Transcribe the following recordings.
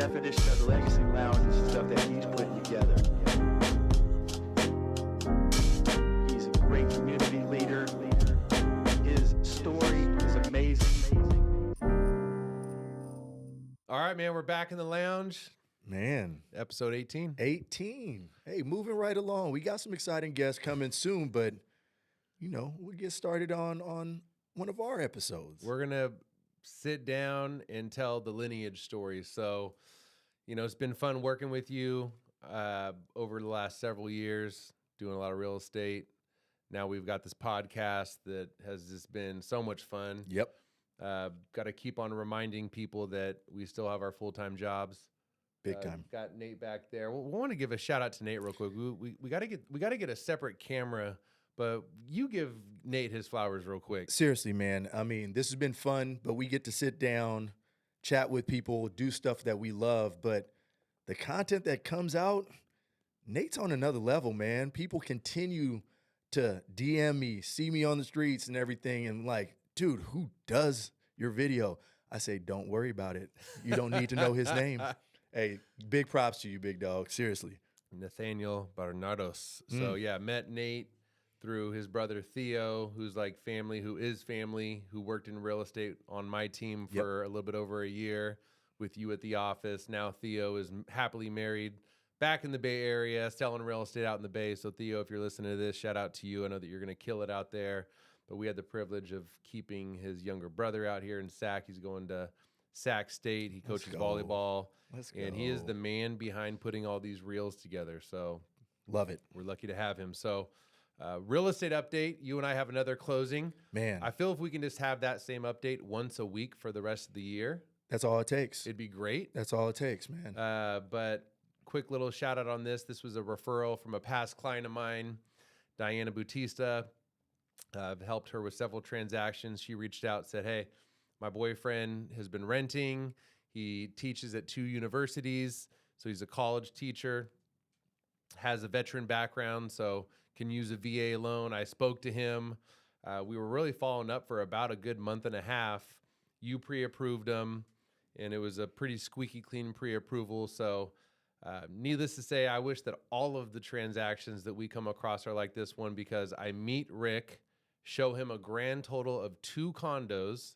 definition of the Legacy Lounge is the stuff that he's putting together. He's a great community leader. His story is amazing. All right, man, we're back in the lounge. Man. Episode 18. 18. Hey, moving right along. We got some exciting guests coming soon, but, you know, we'll get started on one of our episodes. We're going to sit down and tell the lineage story. So, you know, it's been fun working with you over the last several years, doing a lot of real estate. Now we've got this podcast that has just been so much fun. Yep. Got to keep on reminding people that we still have our full-time jobs. Big time. Got Nate back there. We want to give a shout out to Nate real quick. We got to get a separate camera, but you give Nate his flowers real quick. Seriously, man. I mean, this has been fun, but we get to sit down, chat with people, do stuff that we love, but the content that comes out, Nate's on another level, man. People continue to DM me, see me on the streets and everything, and like, dude, who does your video? I say, don't worry about it. You don't need to know his name. Hey, big props to you, big dog. Seriously. Nathaniel Bernardos. So yeah, met Nate through his brother Theo, who's like family, who is family, who worked in real estate on my team for a little bit over a year with you at the office. Now Theo is happily married back in the Bay Area, selling real estate out in the Bay. So Theo, if you're listening to this, shout out to you. I know that you're going to kill it out there. But we had the privilege of keeping his younger brother out here in Sac. He's going to Sac State. He coaches volleyball. And he is the man behind putting all these reels together. So love it. We're lucky to have him. So real estate update. You and I have another closing. Man. I feel if we can just have that same update once a week for the rest of the year. That's all it takes. It'd be great. That's all it takes, man. But quick little shout out on this. This was a referral from a past client of mine, Diana Bautista. I've helped her with several transactions. She reached out, said, hey, my boyfriend has been renting. He teaches at 2 universities. So he's a college teacher, has a veteran background, so can use a VA loan. I spoke to him. We were really following up for about a good month and a half. You pre-approved him, and it was a pretty squeaky clean pre-approval. So needless to say, I wish that all of the transactions that we come across are like this one, because I meet Rick, show him a grand total of 2 condos.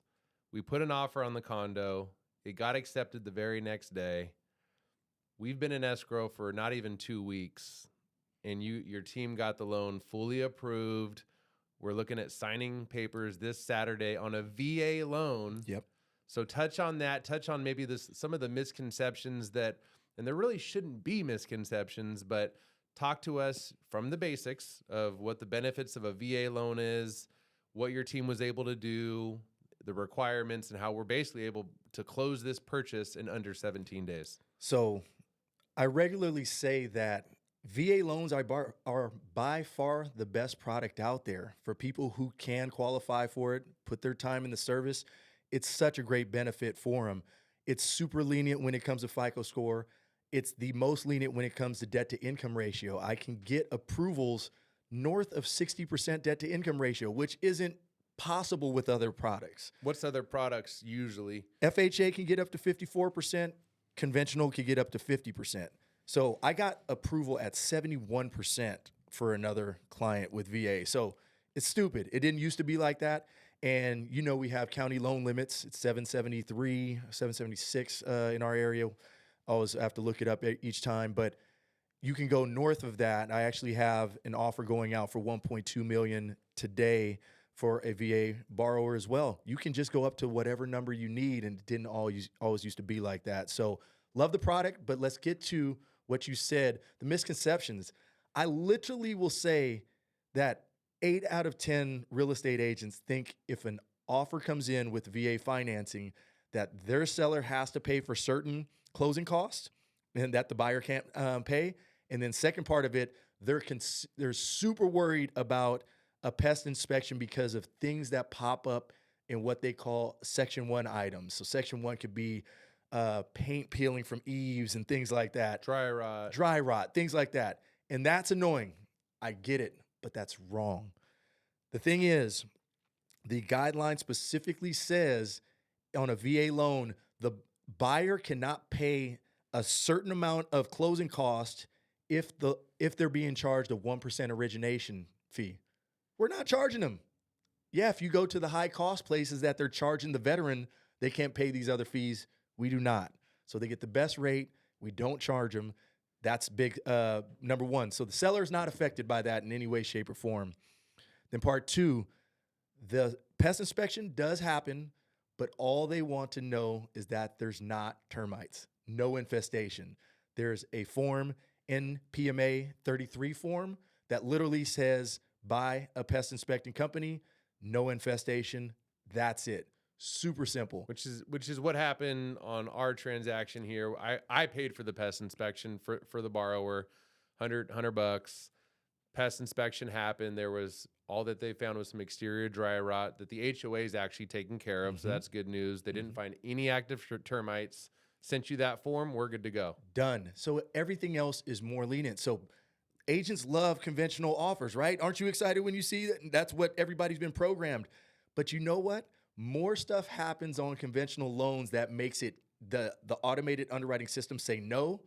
We put an offer on the condo. It got accepted the very next day. We've been in escrow for not even 2 weeks, and your team got the loan fully approved. We're looking at signing papers this Saturday on a VA loan. Yep. So touch on that. Touch on maybe some of the misconceptions that, and there really shouldn't be misconceptions, but talk to us from the basics of what the benefits of a VA loan is, what your team was able to do, the requirements, and how we're basically able to close this purchase in under 17 days. So I regularly say that VA loans are by far the best product out there for people who can qualify for it, put their time in the service. It's such a great benefit for them. It's super lenient when it comes to FICO score. It's the most lenient when it comes to debt to income ratio. I can get approvals north of 60% debt to income ratio, which isn't possible with other products. What's other products usually? FHA can get up to 54%. Conventional can get up to 50%. So I got approval at 71% for another client with VA. So it's stupid. It didn't used to be like that. And you know, we have county loan limits. It's 773, 776 in our area. Always have to look it up each time, but you can go north of that. I actually have an offer going out for $1.2 million today for a VA borrower as well. You can just go up to whatever number you need, and it didn't always used to be like that. So love the product, but let's get to what you said, the misconceptions. I literally will say that 8 out of 10 real estate agents think if an offer comes in with VA financing, that their seller has to pay for certain closing costs and that the buyer can't pay. And then second part of it, they're super worried about a pest inspection because of things that pop up in what they call Section 1 items. So Section 1 could be paint peeling from eaves and things like that. Dry rot, things like that. And that's annoying. I get it, but that's wrong. The thing is, the guideline specifically says on a VA loan, the buyer cannot pay a certain amount of closing cost if they're being charged a 1% origination fee. We're not charging them. Yeah, if you go to the high cost places that they're charging the veteran, they can't pay these other fees. We do not. So they get the best rate. We don't charge them. That's big, number one. So the seller is not affected by that in any way, shape, or form. Then part two, the pest inspection does happen, but all they want to know is that there's not termites, no infestation. There's a form, NPMA 33 form, that literally says by a pest inspecting company, no infestation. That's it. Super simple. Which is what happened on our transaction here. I paid for the pest inspection for the borrower, $100. Pest inspection happened. There was all that they found was some exterior dry rot that the HOA is actually taking care of. So that's good news. They didn't find any active termites. Sent you that form. We're good to go. Done. So everything else is more lenient. So agents love conventional offers, right? Aren't you excited when you see that? That's what everybody's been programmed. But you know what? More stuff happens on conventional loans that makes it the automated underwriting system say no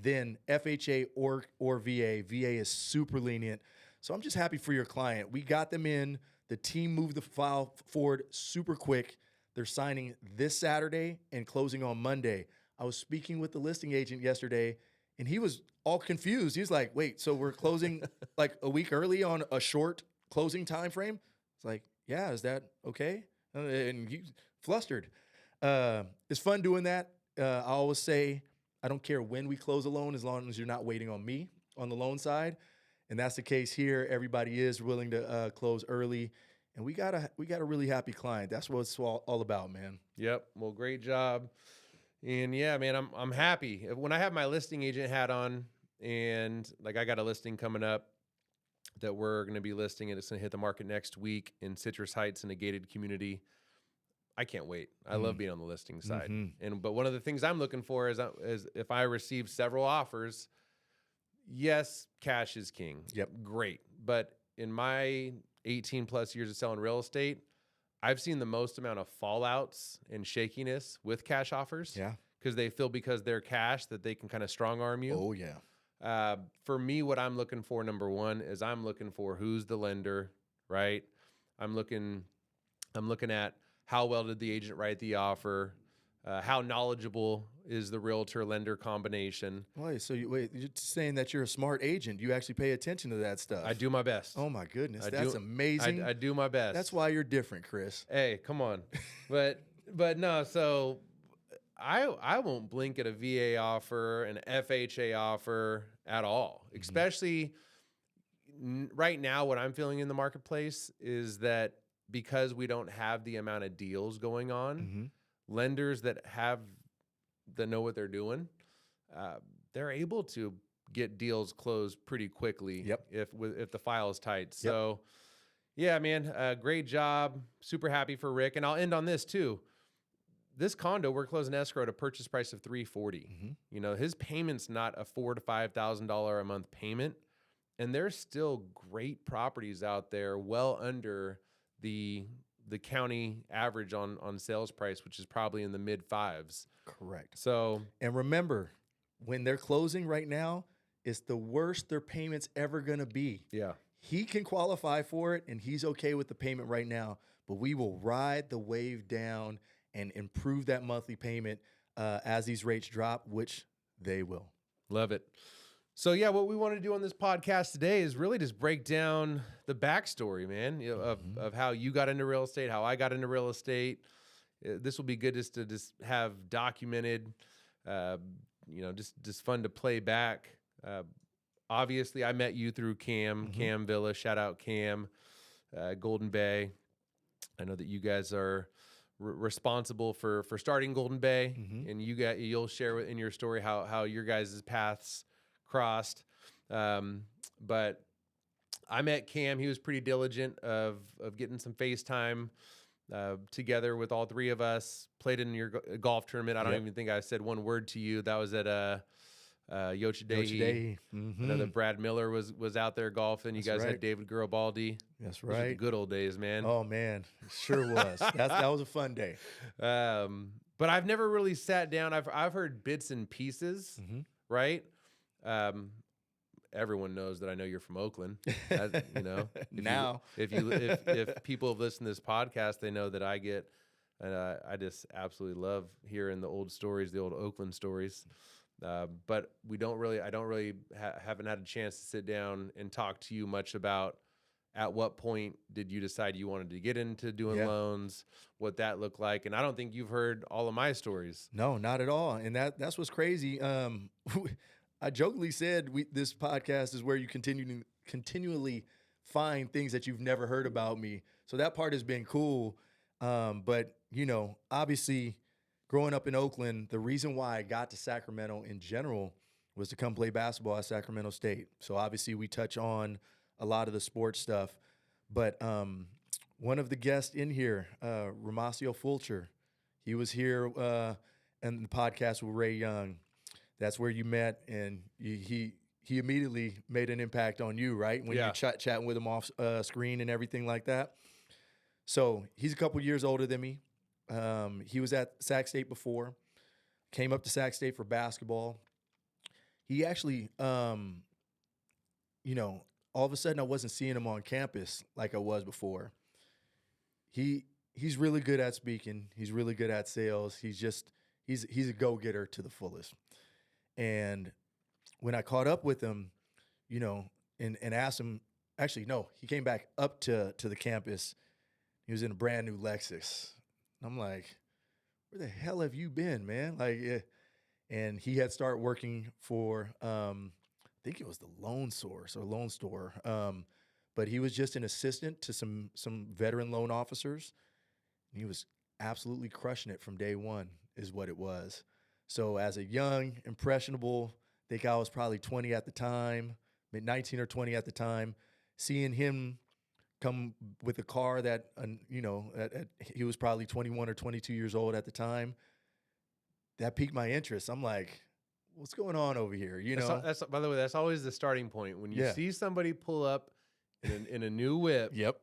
than FHA or VA. VA is super lenient. So I'm just happy for your client. We got them in. The team moved the file forward super quick. They're signing this Saturday and closing on Monday. I was speaking with the listing agent yesterday, and he was all confused. He was like, wait, so we're closing like a week early on a short closing time frame? It's like, yeah, is that okay? And he's flustered. It's fun doing that. I always say, I don't care when we close a loan as long as you're not waiting on me on the loan side. And that's the case here. Everybody is willing to close early. And we got a really happy client. That's what it's all about, man. Yep. Well, great job. And yeah, man, I'm happy. When I have my listing agent hat on, and like I got a listing coming up that we're going to be listing, and it's going to hit the market next week in Citrus Heights in a gated community. I can't wait. I love being on the listing side. But one of the things I'm looking for is if I receive several offers, yes, cash is king. Yep. Great. But in my 18 plus years of selling real estate, I've seen the most amount of fallouts and shakiness with cash offers. Yeah. Because they're cash that they can kind of strong arm you. Oh, yeah. For me, what I'm looking for, number one, is I'm looking for who's the lender, right? I'm looking at how well did the agent write the offer, how knowledgeable is the realtor lender combination. Wait, you're saying that you're a smart agent. You actually pay attention to that stuff. I do my best. Oh, my goodness. That's amazing. I do my best. That's why you're different, Chris. Hey, come on. but no, so I won't blink at a VA offer, an FHA offer at all. Especially right now, what I'm feeling in the marketplace is that because we don't have the amount of deals going on, lenders that know what they're doing, they're able to get deals closed pretty quickly. Yep. If the file is tight. So, yeah, man, great job. Super happy for Rick. And I'll end on this too. This condo, we're closing escrow at a purchase price of $340,000. You know, his payment's not a $4,000 to $5,000 a month payment, and there's still great properties out there, well under the county average on sales price, which is probably in the mid fives. Correct. So, and remember, when they're closing right now, it's the worst their payment's ever going to be. Yeah. He can qualify for it, and he's okay with the payment right now, but we will ride the wave down and improve that monthly payment as these rates drop, which they will. Love it. So yeah, what we want to do on this podcast today is really just break down the backstory, man, of how you got into real estate, how I got into real estate. This will be good just to have documented, just fun to play back. Obviously, I met you through Cam Villa. Shout out Cam, Golden Bay. I know that you guys are responsible for starting Golden Bay, and you'll share in your story how your guys' paths crossed. But I met Cam. He was pretty diligent of getting some FaceTime together with all three of us. Played in your golf tournament. I don't even think I said one word to you. That was at Yochidehi. I know that Brad Miller was out there golfing. You guys had David Garibaldi. That's Those were the good old days, man. Oh man, it sure was. That was a fun day. but I've never really sat down. I've heard bits and pieces, right? Everyone knows that I know you're from Oakland. You know, if people have listened to this podcast, they know that I get, and I just absolutely love hearing the old stories, the old Oakland stories. But haven't had a chance to sit down and talk to you much about at what point did you decide you wanted to get into doing loans, what that looked like. And I don't think you've heard all of my stories. No, not at all. And that's what's crazy. I jokingly said this podcast is where you continually find things that you've never heard about me. So that part has been cool. But, you know, obviously growing up in Oakland, the reason why I got to Sacramento in general was to come play basketball at Sacramento State. So obviously we touch on a lot of the sports stuff. But one of the guests in here, Ramasio Fulcher, he was here in the podcast with Ray Young. That's where you met, and he immediately made an impact on you, right? When you're chatting with him off screen and everything like that. So he's a couple years older than me. He was at Sac State before, came up to Sac State for basketball. He actually, you know, all of a sudden I wasn't seeing him on campus like I was before. He's really good at speaking. He's really good at sales. He's a go-getter to the fullest. And when I caught up with him, you know, and asked him, actually, no, he came back up to the campus. He was in a brand new Lexus. I'm like, where the hell have you been, man? Like, and he had started working for, I think it was the Loan Store. But he was just an assistant to some veteran loan officers. And he was absolutely crushing it from day one is what it was. So as a young, impressionable, I think I was probably 20 at the time, 19 or 20 at the time, seeing him come with a car that, you know, he was probably 21 or 22 years old at the time, that piqued my interest. I'm like, what's going on over here? You know, that's by the way, that's always the starting point. When you see somebody pull up in a new whip. Yep.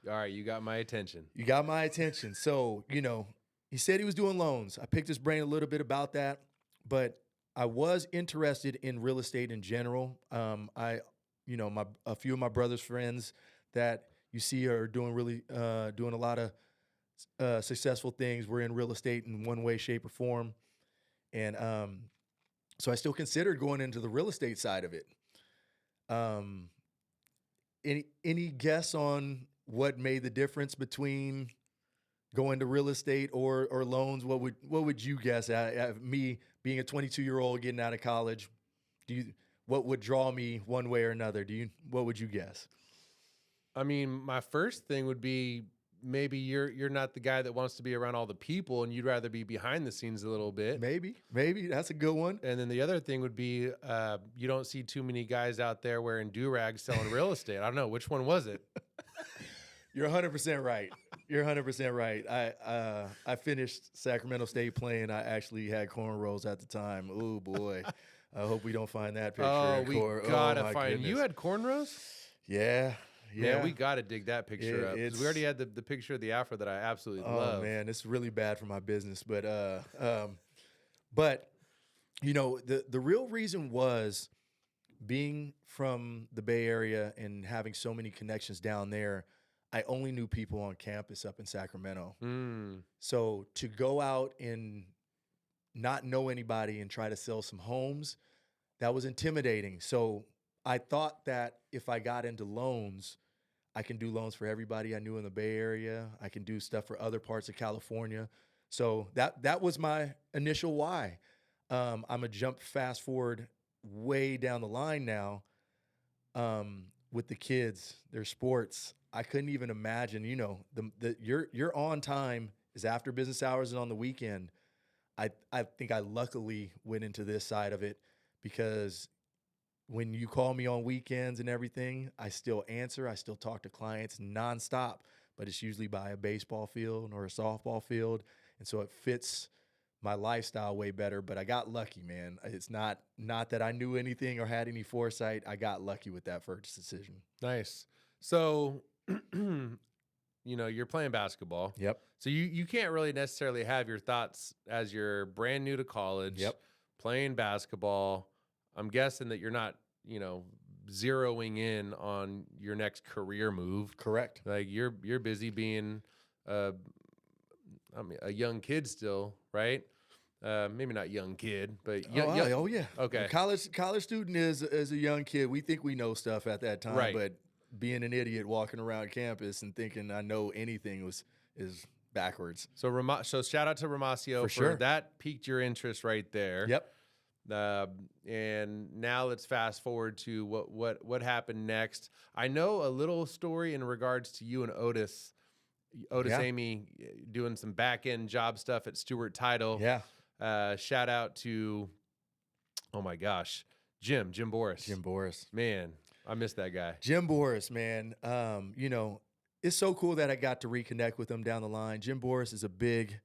All right, you got my attention. You got my attention. So, you know, he said he was doing loans. I picked his brain a little bit about that, but I was interested in real estate in general. A few of my brother's friends that you see are doing doing a lot of successful things. We're in real estate in one way, shape, or form. And so I still considered going into the real estate side of it. Any guess on what made the difference between going to real estate or loans? What would you guess? Me being a 22-year-old getting out of college, what would draw me one way or another? What would you guess? I mean, my first thing would be maybe you're not the guy that wants to be around all the people and you'd rather be behind the scenes a little bit. Maybe that's a good one. And then the other thing would be you don't see too many guys out there wearing do-rags selling real estate. I don't know. Which one was it? You're 100% right. You're 100% right. I finished Sacramento State playing. I actually had cornrows at the time. Oh, boy. I hope we don't find that picture. Oh, we gotta find. Goodness. You had cornrows? Yeah. Yeah, we got to dig that picture up. We already had the picture of the afro that I absolutely love. Oh, man, it's really bad for my business. But you know, the real reason was being from the Bay Area and having so many connections down there, I only knew people on campus up in Sacramento. So to go out and not know anybody and try to sell some homes, that was intimidating. So I thought that if I got into loans, I can do loans for everybody I knew in the Bay Area. I can do stuff for other parts of California. So that was my initial why. I'm a jump fast forward way down the line now with the kids, their sports. I couldn't even imagine, you know, your on time is after business hours and on the weekend. I think I luckily went into this side of it because when you call me on weekends and everything, I still answer. I still talk to clients nonstop, but it's usually by a baseball field or a softball field. And so it fits my lifestyle way better, but I got lucky, man. It's not that I knew anything or had any foresight. I got lucky with that first decision. Nice. So you're playing basketball. Yep. So you can't really necessarily have your thoughts as you're brand new to college. Yep. Playing basketball. I'm guessing that you're not, zeroing in on your next career move. Correct. Like you're busy being a young kid still, right? Maybe not young kid, but Oh yeah. Okay. A college student is a young kid. We think we know stuff at that time, Right. but being an idiot walking around campus and thinking I know anything is backwards. So so shout out to Ramasio for sure. that piqued your interest right there. Yep. And now let's fast forward to what happened next. I know a little story in regards to you and Otis Yeah. Amy doing some back end job stuff at Stewart Title. Yeah. Shout out to, oh my gosh, Jim Boris. Jim Boris. Man, I miss that guy. Jim Boris, man. It's so cool that I got to reconnect with him down the line. Jim Boris is a big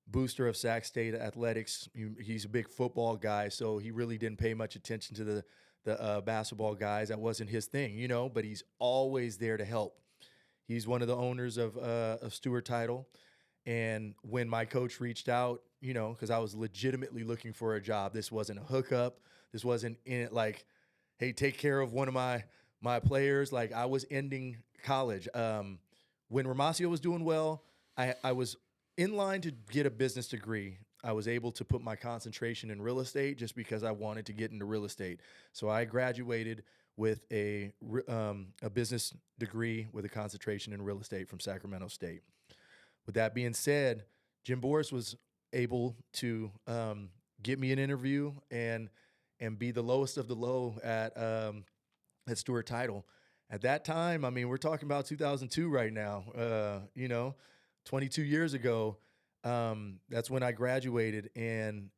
booster of Sac State athletics. He's a big football guy, so he really didn't pay much attention to the basketball guys. That wasn't his thing, but he's always there to help. He's one of the owners of Stewart Title. And when my coach reached out, because I was legitimately looking for a job, this wasn't a hookup. This wasn't in it like, hey, take care of one of my players. Like I was ending college. When Ramasio was doing well, I was in line to get a business degree. I was able to put my concentration in real estate just because I wanted to get into real estate. So I graduated with a business degree with a concentration in real estate from Sacramento State. With that being said, Jim Boris was able to get me an interview and be the lowest of the low at Stewart Title. At that time, I mean, we're talking about 2002 right now. 22 years ago, that's when I graduated, and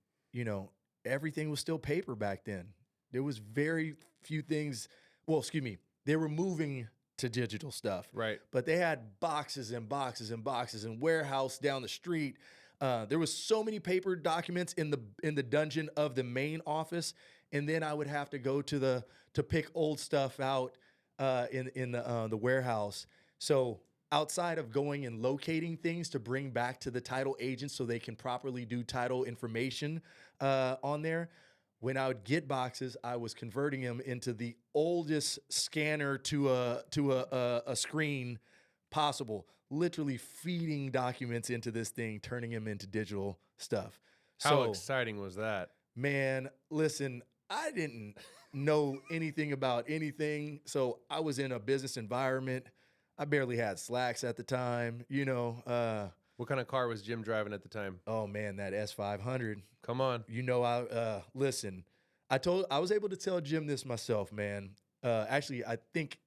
everything was still paper back then. There was very few things. Well, excuse me, they were moving to digital stuff, Right. but they had boxes and boxes and boxes and warehouse down the street. There was so many paper documents in the dungeon of the main office, and then I would have to go to pick old stuff out in the warehouse. So outside of going and locating things to bring back to the title agents so they can properly do title information on there, when I would get boxes, I was converting them into the oldest scanner to a screen possible, literally feeding documents into this thing, turning them into digital stuff. How exciting was that? Man, listen, I didn't know anything about anything, so I was in a business environment. I barely had slacks at the time, What kind of car was Jim driving at the time? Oh man, that S500. Come on. Listen, I was able to tell Jim this myself, man. Actually, I think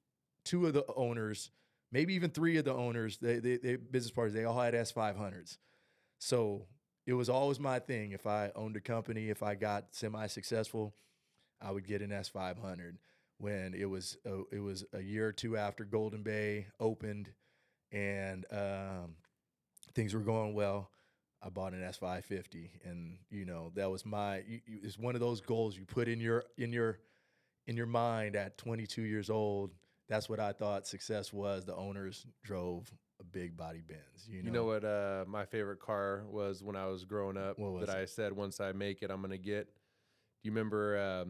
two of the owners, maybe even three of the owners, they business partners, they all had S500s. So it was always my thing. If I owned a company, if I got semi-successful, I would get an S500. When it was a year or two after Golden Bay opened, and things were going well, I bought an S550, and that was it's one of those goals you put in your mind at 22 years old. That's what I thought success was. The owners drove a big body Benz. You know what my favorite car was when I was growing up that I said once I make it, I'm going to get? Do you remember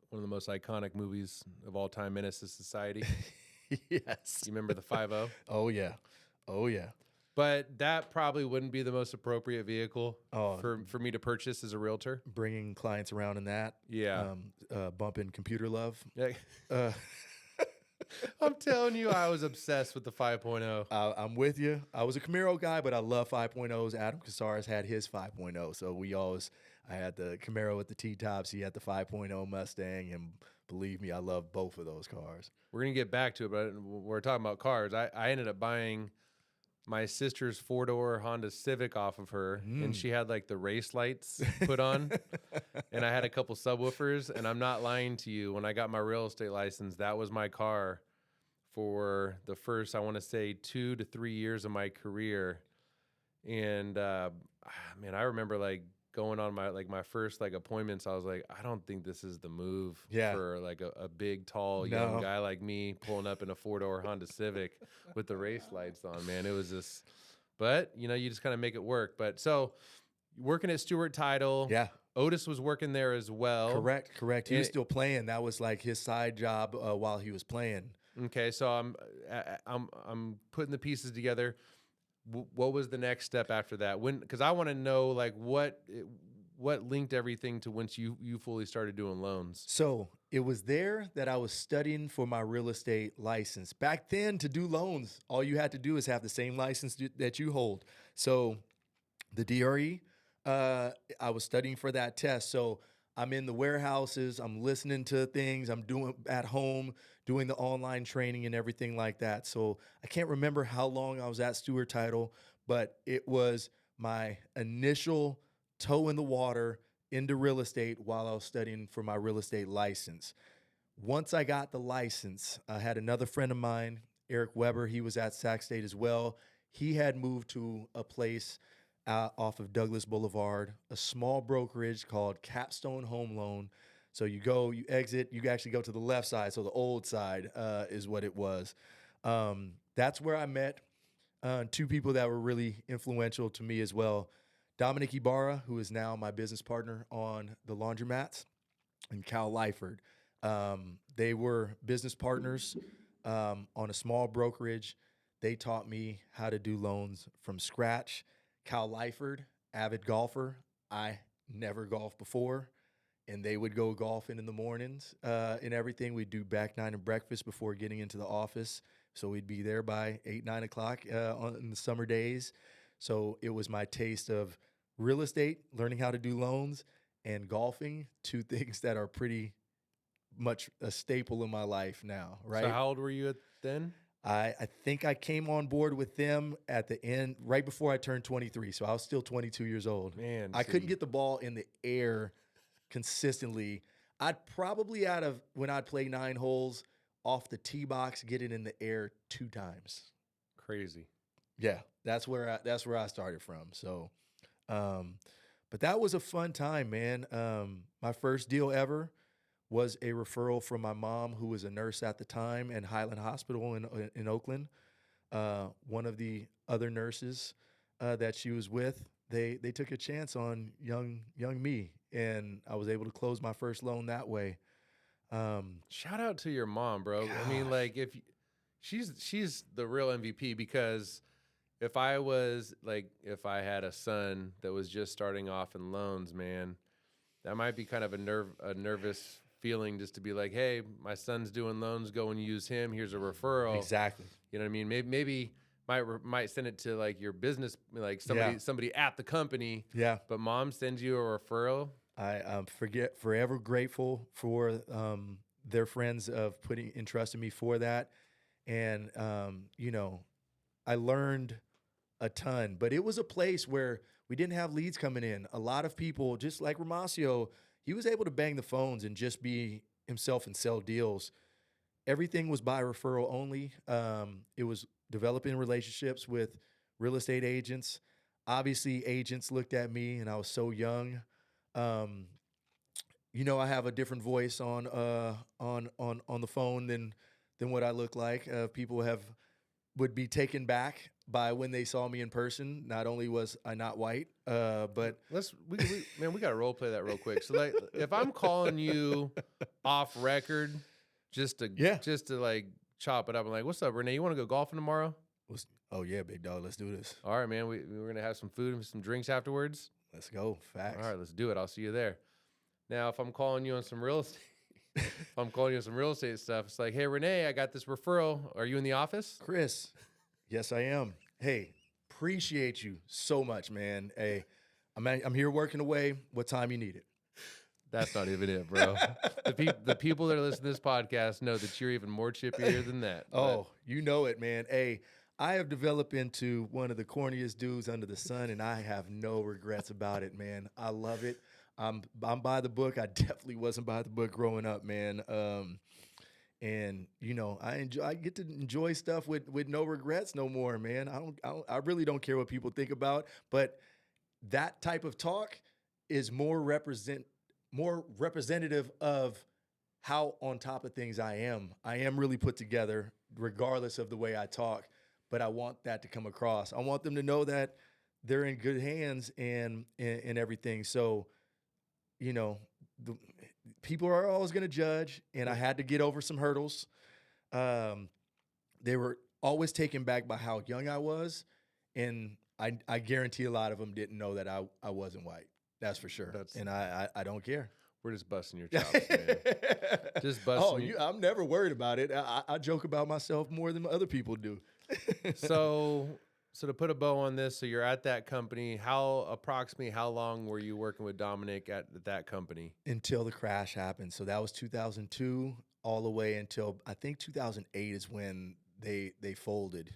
one of the most iconic movies of all time, Menace to Society? Yes. You remember the 5.0? Oh, yeah. Oh, yeah. But that probably wouldn't be the most appropriate vehicle for me to purchase as a realtor. Bringing clients around in that. Yeah. Bumping computer love. Yeah. I'm telling you, I was obsessed with the 5.0. I'm with you. I was a Camaro guy, but I love 5.0s. Adam Casares had his 5.0. So I had the Camaro with the T-tops. He had the 5.0 Mustang. And believe me, I love both of those cars. We're going to get back to it, but we're talking about cars. I ended up buying my sister's four-door Honda Civic off of her, and she had like the race lights put on, and I had a couple subwoofers, and I'm not lying to you. When I got my real estate license, that was my car for the first, I want to say, 2 to 3 years of my career. And man, I remember like going on my first like appointments, I was like, I don't think this is the move Yeah. for like a big, tall, young No. guy like me pulling up in a 4-door Honda Civic with the race lights on, man. It was just, but you know, you just kind of make it work. But so working at Stewart Title, Yeah. Otis was working there as well. Correct. He was And- still playing. That was like his side job while he was playing. Okay, so I'm putting the pieces together. What was the next step after that? Because I want to know like what linked everything to once you fully started doing loans. So it was there that I was studying for my real estate license. Back then, to do loans, all you had to do is have the same license that you hold. So the DRE, I was studying for that test. So I'm in the warehouses, I'm listening to things, I'm doing at home, doing the online training and everything like that. So I can't remember how long I was at Stewart Title, but it was my initial toe in the water into real estate while I was studying for my real estate license. Once I got the license, I had another friend of mine, Eric Weber. He was at Sac State as well. He had moved to a place off of Douglas Boulevard, a small brokerage called Capstone Home Loan. So you go, you exit, you actually go to the left side. So the old side is what it was. That's where I met two people that were really influential to me as well. Dominic Ibarra, who is now my business partner on the laundromats, and Cal Lyford. They were business partners on a small brokerage. They taught me how to do loans from scratch. Cal Lyford, avid golfer. I never golfed before, and they would go golfing in the mornings and everything. We'd do back nine and breakfast before getting into the office. So we'd be there by 8, 9 o'clock in the summer days. So it was my taste of real estate, learning how to do loans, and golfing, two things that are pretty much a staple in my life now, right? So how old were you then? I think I came on board with them at the end, right before I turned 23. So I was still 22 years old. Man, I so couldn't get the ball in the air consistently. I'd probably when I'd play 9 holes off the tee box, get it in the air 2 times. Crazy. Yeah, that's where I started from. So, but that was a fun time, man. My first deal ever was a referral from my mom, who was a nurse at the time in Highland Hospital in Oakland. One of the other nurses that she was with, they took a chance on young me, and I was able to close my first loan that way. Shout out to your mom, bro. I mean, like if she's the real MVP, because if I had a son that was just starting off in loans, man, that might be kind of a nervous feeling, just to be like, hey, my son's doing loans, go and use him. Here's a referral. Exactly. You know what I mean? Maybe might send it to like your business, like somebody at the company. Yeah. But mom sends you a referral. I'm forever grateful for their friends of entrusting me for that. And, I learned a ton, but it was a place where we didn't have leads coming in. A lot of people, just like Ramasio, he was able to bang the phones and just be himself and sell deals. Everything was by referral only. It was developing relationships with real estate agents. Obviously, agents looked at me, and I was so young. I have a different voice on the phone than what I look like. People would be taken back by when they saw me in person. Not only was I not white, but we gotta role play that real quick. So like, if I'm calling you off record, just to like chop it up, I'm like, what's up, Rene? You want to go golfing tomorrow? Oh yeah, big dog, let's do this. All right, man. We're gonna have some food and some drinks afterwards. Let's go. Facts. All right, let's do it. I'll see you there. Now, if I'm calling you on some real estate, if I'm calling you on some real estate stuff, it's like, hey, Rene, I got this referral. Are you in the office? Chris, yes, I am. Hey, appreciate you so much, man. Hey, I'm here working away. What time you need it? That's not even it, bro. The people that are listening to this podcast know that you're even more chippier than that. Oh, you know it, man. Hey, I have developed into one of the corniest dudes under the sun, and I have no regrets about it, man. I love it. I'm by the book. I definitely wasn't by the book growing up, man. And I get to enjoy stuff with no regrets no more, man. I really don't care what people think about, but that type of talk is more representative of how on top of things I am. I am really put together, regardless of the way I talk. But I want that to come across. I want them to know that they're in good hands and everything. So, you know, the people are always going to judge, and I had to get over some hurdles. They were always taken back by how young I was, and I guarantee a lot of them didn't know that I wasn't white. That's for sure. And I don't care. We're just busting your chops, man. Just busting. Oh, I'm never worried about it. I joke about myself more than other people do. So to put a bow on this, so you're at that company. Approximately how long were you working with Dominic at that company? Until the crash happened. So that was 2002 all the way until I think 2008 is when they folded.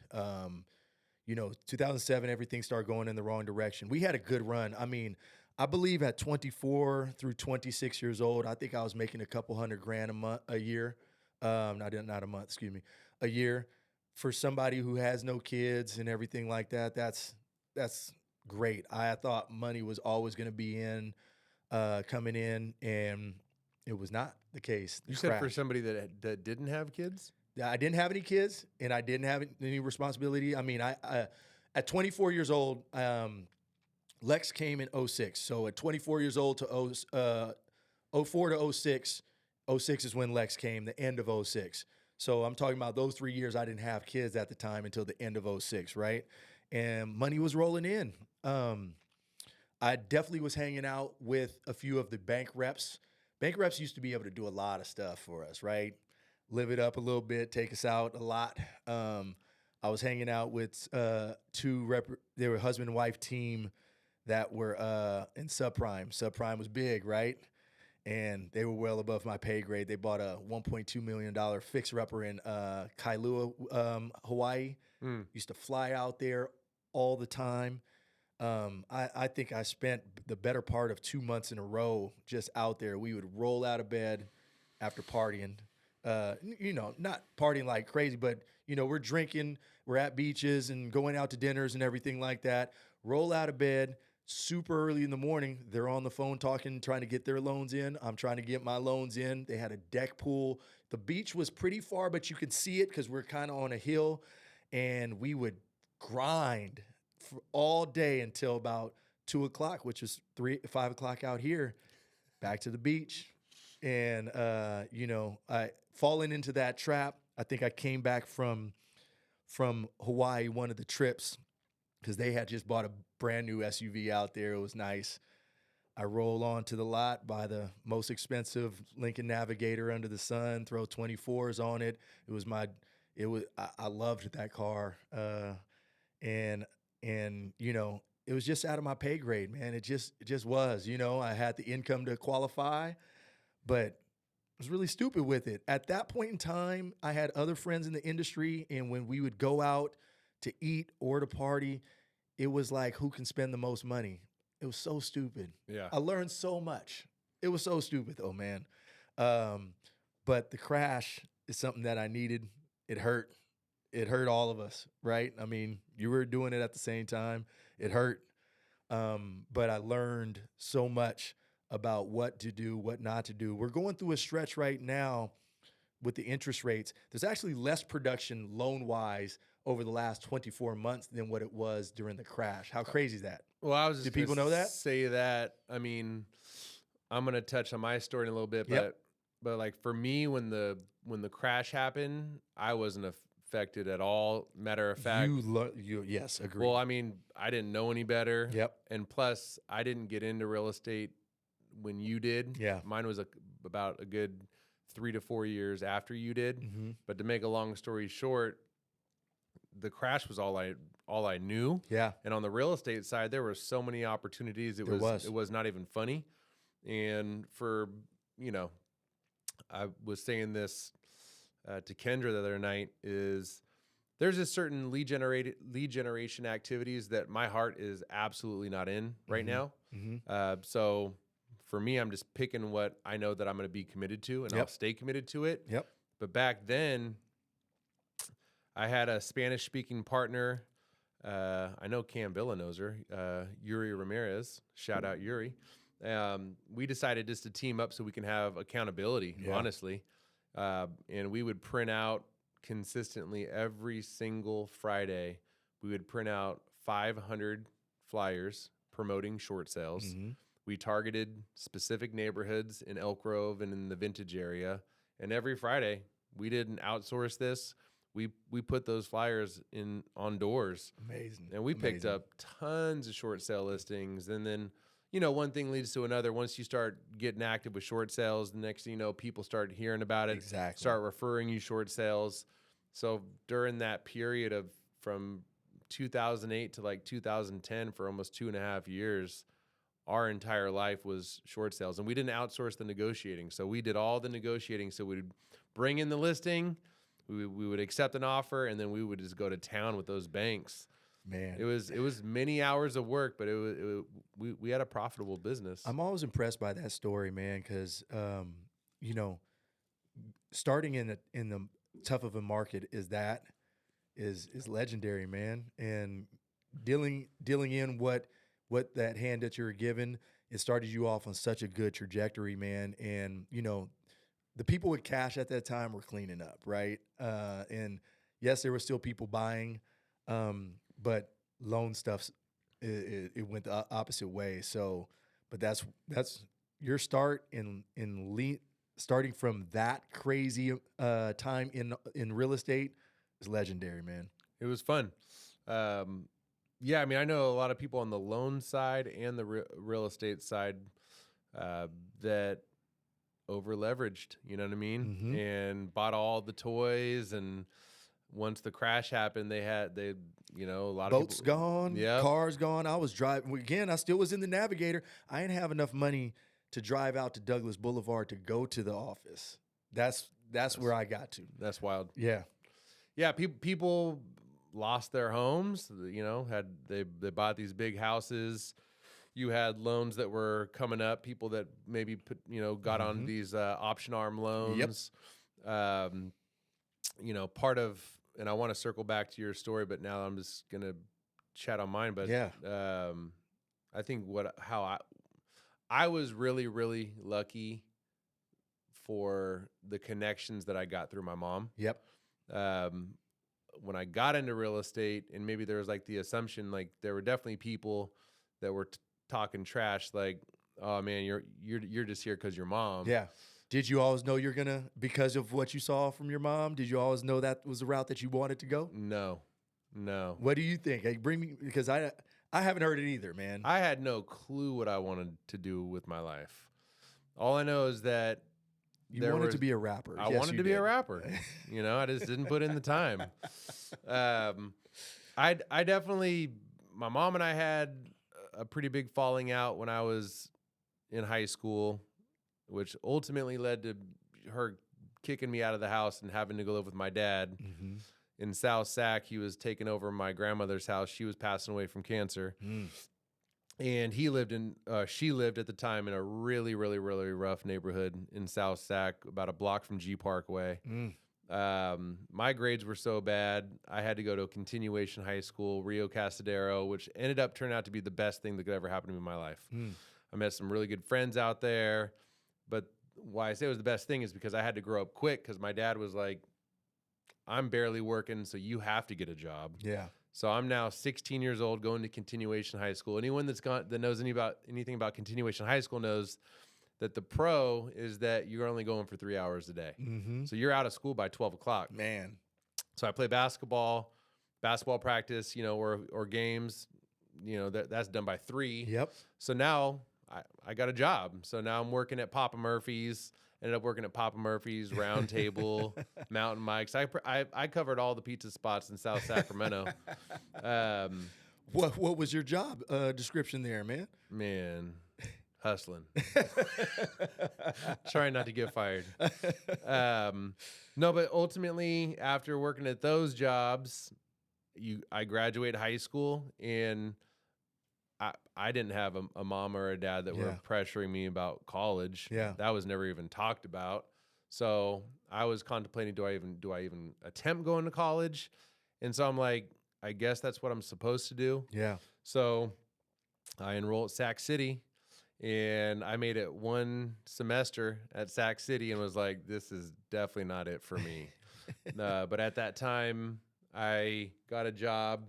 2007, everything started going in the wrong direction. We had a good run. I mean, I believe at 24 through 26 years old, I think I was making a couple $100,000 a year. Not a month, excuse me, a year. For somebody who has no kids and everything like that, that's great. I thought money was always going to be coming in, and it was not the case. You said for somebody that didn't have kids? Yeah, I didn't have any kids, and I didn't have any responsibility. I mean, I at 24 years old, Lex came in 06. So at 24 years old to 04 to 06, 06 is when Lex came, the end of 06. So I'm talking about those 3 years. I didn't have kids at the time until the end of 06, right? And money was rolling in. I definitely was hanging out with a few of the bank reps. Bank reps used to be able to do a lot of stuff for us, right? Live it up a little bit, take us out a lot. I was hanging out with they were husband and wife team that were in subprime. Subprime was big, right? And they were well above my pay grade. They bought a $1.2 million fixer-upper in Kailua, Hawaii. Used to fly out there all the time. I think I spent the better part of 2 months in a row just out there. We would roll out of bed after partying. Not partying like crazy, but, we're drinking, we're at beaches and going out to dinners and everything like that. Roll out of bed super early in the morning. They're on the phone talking, trying to get their loans in. I'm trying to get my loans in. They had a deck pool. The beach was pretty far, but you could see it because we're kind of on a hill. And we would grind for all day until about 2 o'clock, which is 5 o'clock out here, back to the beach. And, I falling into that trap. I think I came back from Hawaii, one of the trips, because they had just bought a brand new SUV out there. It was nice. I roll onto the lot, buy the most expensive Lincoln Navigator under the sun, throw 24s on it. I loved that car. And it was just out of my pay grade, man. It just was, I had the income to qualify, but I was really stupid with it. At that point in time, I had other friends in the industry, and when we would go out to eat or to party, it was like, who can spend the most money? It was so stupid. Yeah. I learned so much. It was so stupid though, man. But the crash is something that I needed. It hurt. It hurt all of us, right? I mean, you were doing it at the same time. It hurt. But I learned so much about what to do, what not to do. We're going through a stretch right now with the interest rates. There's actually less production loan-wise over the last 24 months than what it was during the crash. How crazy is that? Well, I was just do people know that? Say that. I mean, I'm going to touch on my story in a little bit, but like for me, when the crash happened, I wasn't affected at all. Matter of fact, yes, agree. Well, I mean, I didn't know any better. Yep. And plus, I didn't get into real estate when you did. Yeah. Mine was about a good 3 to 4 years after you did. Mm-hmm. But to make a long story short, the crash was all I knew. Yeah. And on the real estate side, there were so many opportunities. It was not even funny. And I was saying this to Kendra the other night, is there's a certain lead generation activities that my heart is absolutely not in right now. Mm-hmm. So for me, I'm just picking what I know that I'm going to be committed to, and I'll stay committed to it. Yep. But back then, I had a Spanish-speaking partner. I know Cam Villa knows her, Yuri Ramirez. Shout out Yuri. we decided just to team up so we can have accountability, honestly. And we would print out consistently every single Friday. We would print out 500 flyers promoting short sales. Mm-hmm. We targeted specific neighborhoods in Elk Grove and in the Vintage area. And every Friday, we didn't outsource this. We put those flyers on doors. Amazing. And we picked up tons of short sale listings. And then, one thing leads to another. Once you start getting active with short sales, the next thing you know, people start hearing about it, Exactly. start referring you short sales. So during that period of from 2008 to like 2010, for almost 2.5 years, our entire life was short sales. And we didn't outsource the negotiating. So we did all the negotiating. So we'd bring in the listing, we would accept an offer, and then we would just go to town with those banks. Man, It was many hours of work, but we had a profitable business. I'm always impressed by that story, man, because starting in the tough of a market is legendary, man, and dealing in what that hand that you're given, it started you off on such a good trajectory, man, and the people with cash at that time were cleaning up, right? And yes, there were still people buying, but loan stuff, it went the opposite way. So, but that's your start starting from that crazy time in real estate is legendary, man. It was fun. Yeah, I mean, I know a lot of people on the loan side and the real estate side that over leveraged, you know what I mean? Mm-hmm. And bought all the toys, and once the crash happened, a lot of Boats people, gone, Yep. cars gone. I was driving again. I still was in the Navigator. I didn't have enough money to drive out to Douglas Boulevard to go to the office. That's where I got to. That's wild. Yeah. Yeah, people lost their homes, they bought these big houses. You had loans that were coming up, people that maybe got on Mhm. these option arm loans. Part of, and I want to circle back to your story, but now I'm just going to chat on mine. But Yeah. I think how I was really, really lucky for the connections that I got through my mom. Yep. When I got into real estate, and maybe there was like the assumption, like there were definitely people that were talking trash, like, "Oh man, you're just here because your mom." Yeah. Did you always know you're gonna, because of what you saw from your mom? Did you always know that was the route that you wanted to go? No. What do you think? Hey, bring me, because I haven't heard it either, man. I had no clue what I wanted to do with my life. All I know is that You wanted to be a rapper. I Yes, wanted you to be a did. rapper. I just didn't put in the time. I definitely, my mom and I had a pretty big falling out when I was in high school, which ultimately led to her kicking me out of the house and having to go live with my dad Mhm. in South Sac. He was taking over my grandmother's house. She was passing away from cancer. Mm. And she lived at the time in a really, really, really rough neighborhood in South Sac, about a block from G Parkway. Mm. My grades were so bad, I had to go to a continuation high school, Rio Castadero, which ended up turning out to be the best thing that could ever happen to me in my life. Mm. I met some really good friends out there. But why I say it was the best thing is because I had to grow up quick, because my dad was like, "I'm barely working, so you have to get a job." Yeah. So I'm now 16 years old, going to continuation high school. Anyone that knows anything about continuation high school knows that the pro is that you're only going for 3 hours a day. Mm-hmm. So you're out of school by 12 o'clock. Man. So I play basketball practice, or games, that's done by 3. Yep. So now I got a job. So now I'm working at Papa Murphy's. Ended up working at Papa Murphy's, Round Table, Mountain Mike's. I covered all the pizza spots in South Sacramento. What was your job description there, man? Man, hustling. Trying not to get fired. No, but ultimately, after working at those jobs, I graduated high school, and I didn't have a mom or a dad that were pressuring me about college. Yeah. That was never even talked about. So I was contemplating, do I even attempt going to college? And so I'm like, I guess that's what I'm supposed to do. Yeah. So I enrolled at Sac City, And I made it one semester at Sac City and was like, this is definitely not it for me. But at that time, I got a job.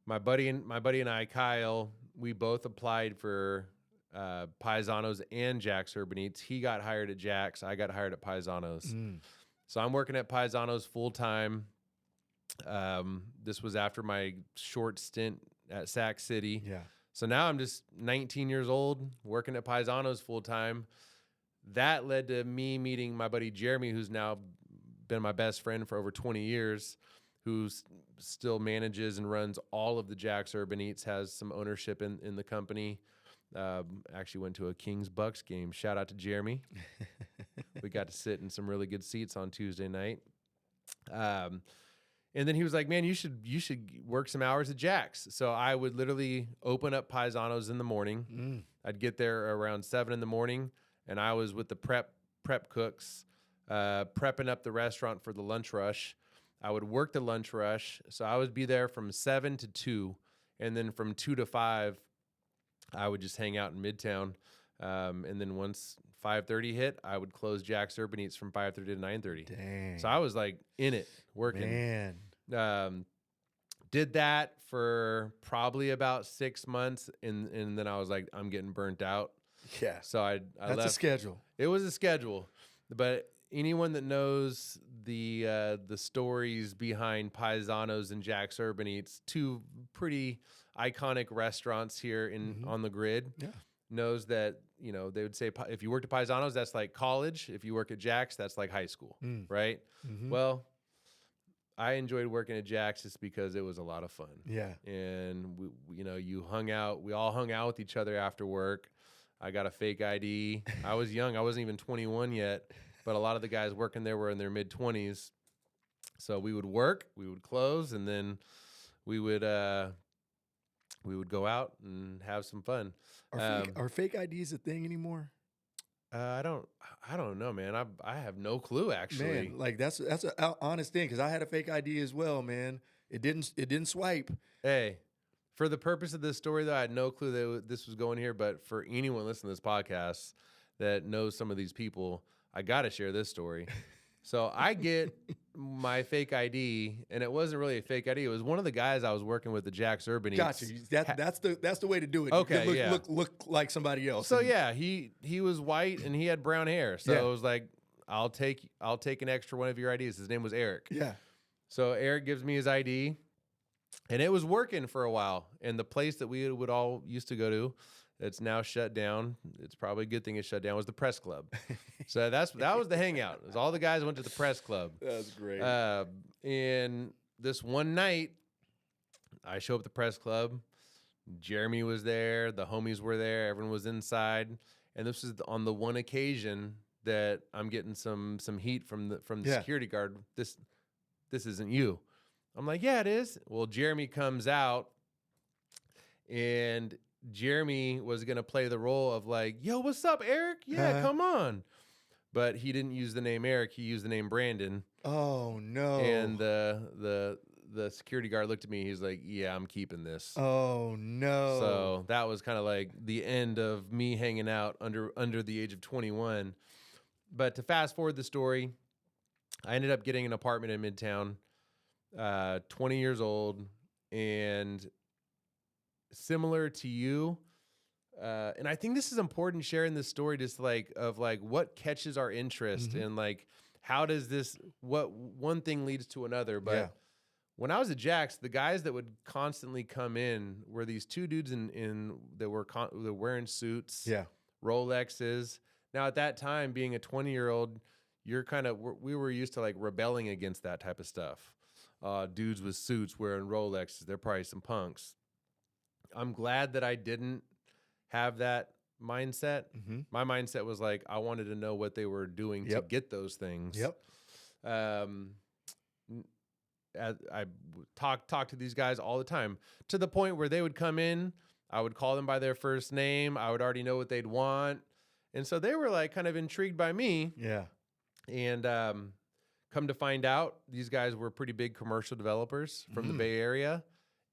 My buddy and I, Kyle, we both applied for Paisanos and Jack's Urban Eats. He got hired at Jack's. I got hired at Paisanos. So I'm working at Paisanos full time. This was after my short stint at Sac City. Yeah. So now I'm just 19 years old, working at Paisanos full time. That led to me meeting my buddy Jeremy, who's now been my best friend for over 20 years, who still manages and runs all of the Jack's Urban Eats, has some ownership in the company. Actually went to a Kings Bucks game. Shout out to Jeremy. We got to sit in some really good seats on Tuesday night. And then he was like, man, you should work some hours at Jack's. So I would literally open up Paisanos in the morning. I'd get there around 7 in the morning, and I was with the prep cooks, prepping up the restaurant for the lunch rush. I would work the lunch rush. So I would be there from 7 to 2. And then from 2 to 5, I would just hang out in Midtown. And then once 5:30 hit, I would close Jack's Urban Eats from 5:30 to 9:30. Dang. So I was like in it, working. Man. Did that for probably about 6 months, and then I was like, I'm getting burnt out. Yeah. So I That's left. a schedule. It was a schedule, but anyone that knows the stories behind Paisanos and Jack's Urban Eats, two pretty iconic restaurants here on the grid, knows that, you know, they would say if you work at Paisanos, that's like college. If you work at Jack's, that's like high school, right? Well, I enjoyed working at Jack's just because it was a lot of fun. Yeah. And we all hung out with each other after work. I got a fake ID. I was young. I wasn't even 21 yet, but a lot of the guys working there were in their mid-20s. So we would work, we would close, and then we would go out and have some fun. Are fake IDs a thing anymore? I don't know, man. I have no clue, actually. Man, like that's an honest thing, because I had a fake ID as well, man. It didn't swipe. Hey, for the purpose of this story, though, I had no clue that this was going here. But for anyone listening to this podcast that knows some of these people, I got to share this story. So I get my fake ID, and it wasn't really a fake ID. It was one of the guys I was working with at Jack's Urban Eats. Gotcha. That's the way to do it. Okay, You could look like somebody else. So yeah, he was white and he had brown hair. So Yeah. it was like, I'll take an extra one of your IDs. His name was Eric. Yeah. So Eric gives me his ID, and it was working for a while. And the place that we would all used to go to, it's now shut down. It's probably a good thing it shut down, was the Press Club. So that was the hangout. It was all the guys went to the Press Club. That's great. And this one night, I show up at the Press Club. Jeremy was there. The homies were there. Everyone was inside. And this is on the one occasion that I'm getting some heat from the security guard. This isn't you. I'm like, yeah, it is. Well, Jeremy comes out, and Jeremy was going to play the role of like, yo, what's up, Eric? Yeah, come on. But he didn't use the name Eric. He used the name Brandon. Oh, no. And the security guard looked at me. He's like, yeah, I'm keeping this. Oh, no. So that was kind of like the end of me hanging out under the age of 21. But to fast forward the story, I ended up getting an apartment in Midtown, 20 years old, and similar to you, and I think this is important, sharing this story, just of what catches our interest, and like how does what one thing leads to another. But when I was at Jack's, the guys that would constantly come in were these two dudes that were wearing suits, Rolexes. Now at that time, being a 20-year-old, we were used to like rebelling against that type of stuff. Dudes with suits wearing Rolexes, they're probably some punks. I'm glad that I didn't have that mindset. My mindset was like, I wanted to know what they were doing to get those things. I talk to these guys all the time, to the point where they would come in, I would call them by their first name. I would already know what they'd want. And so they were like kind of intrigued by me. Yeah. And come to find out, these guys were pretty big commercial developers from the Bay Area.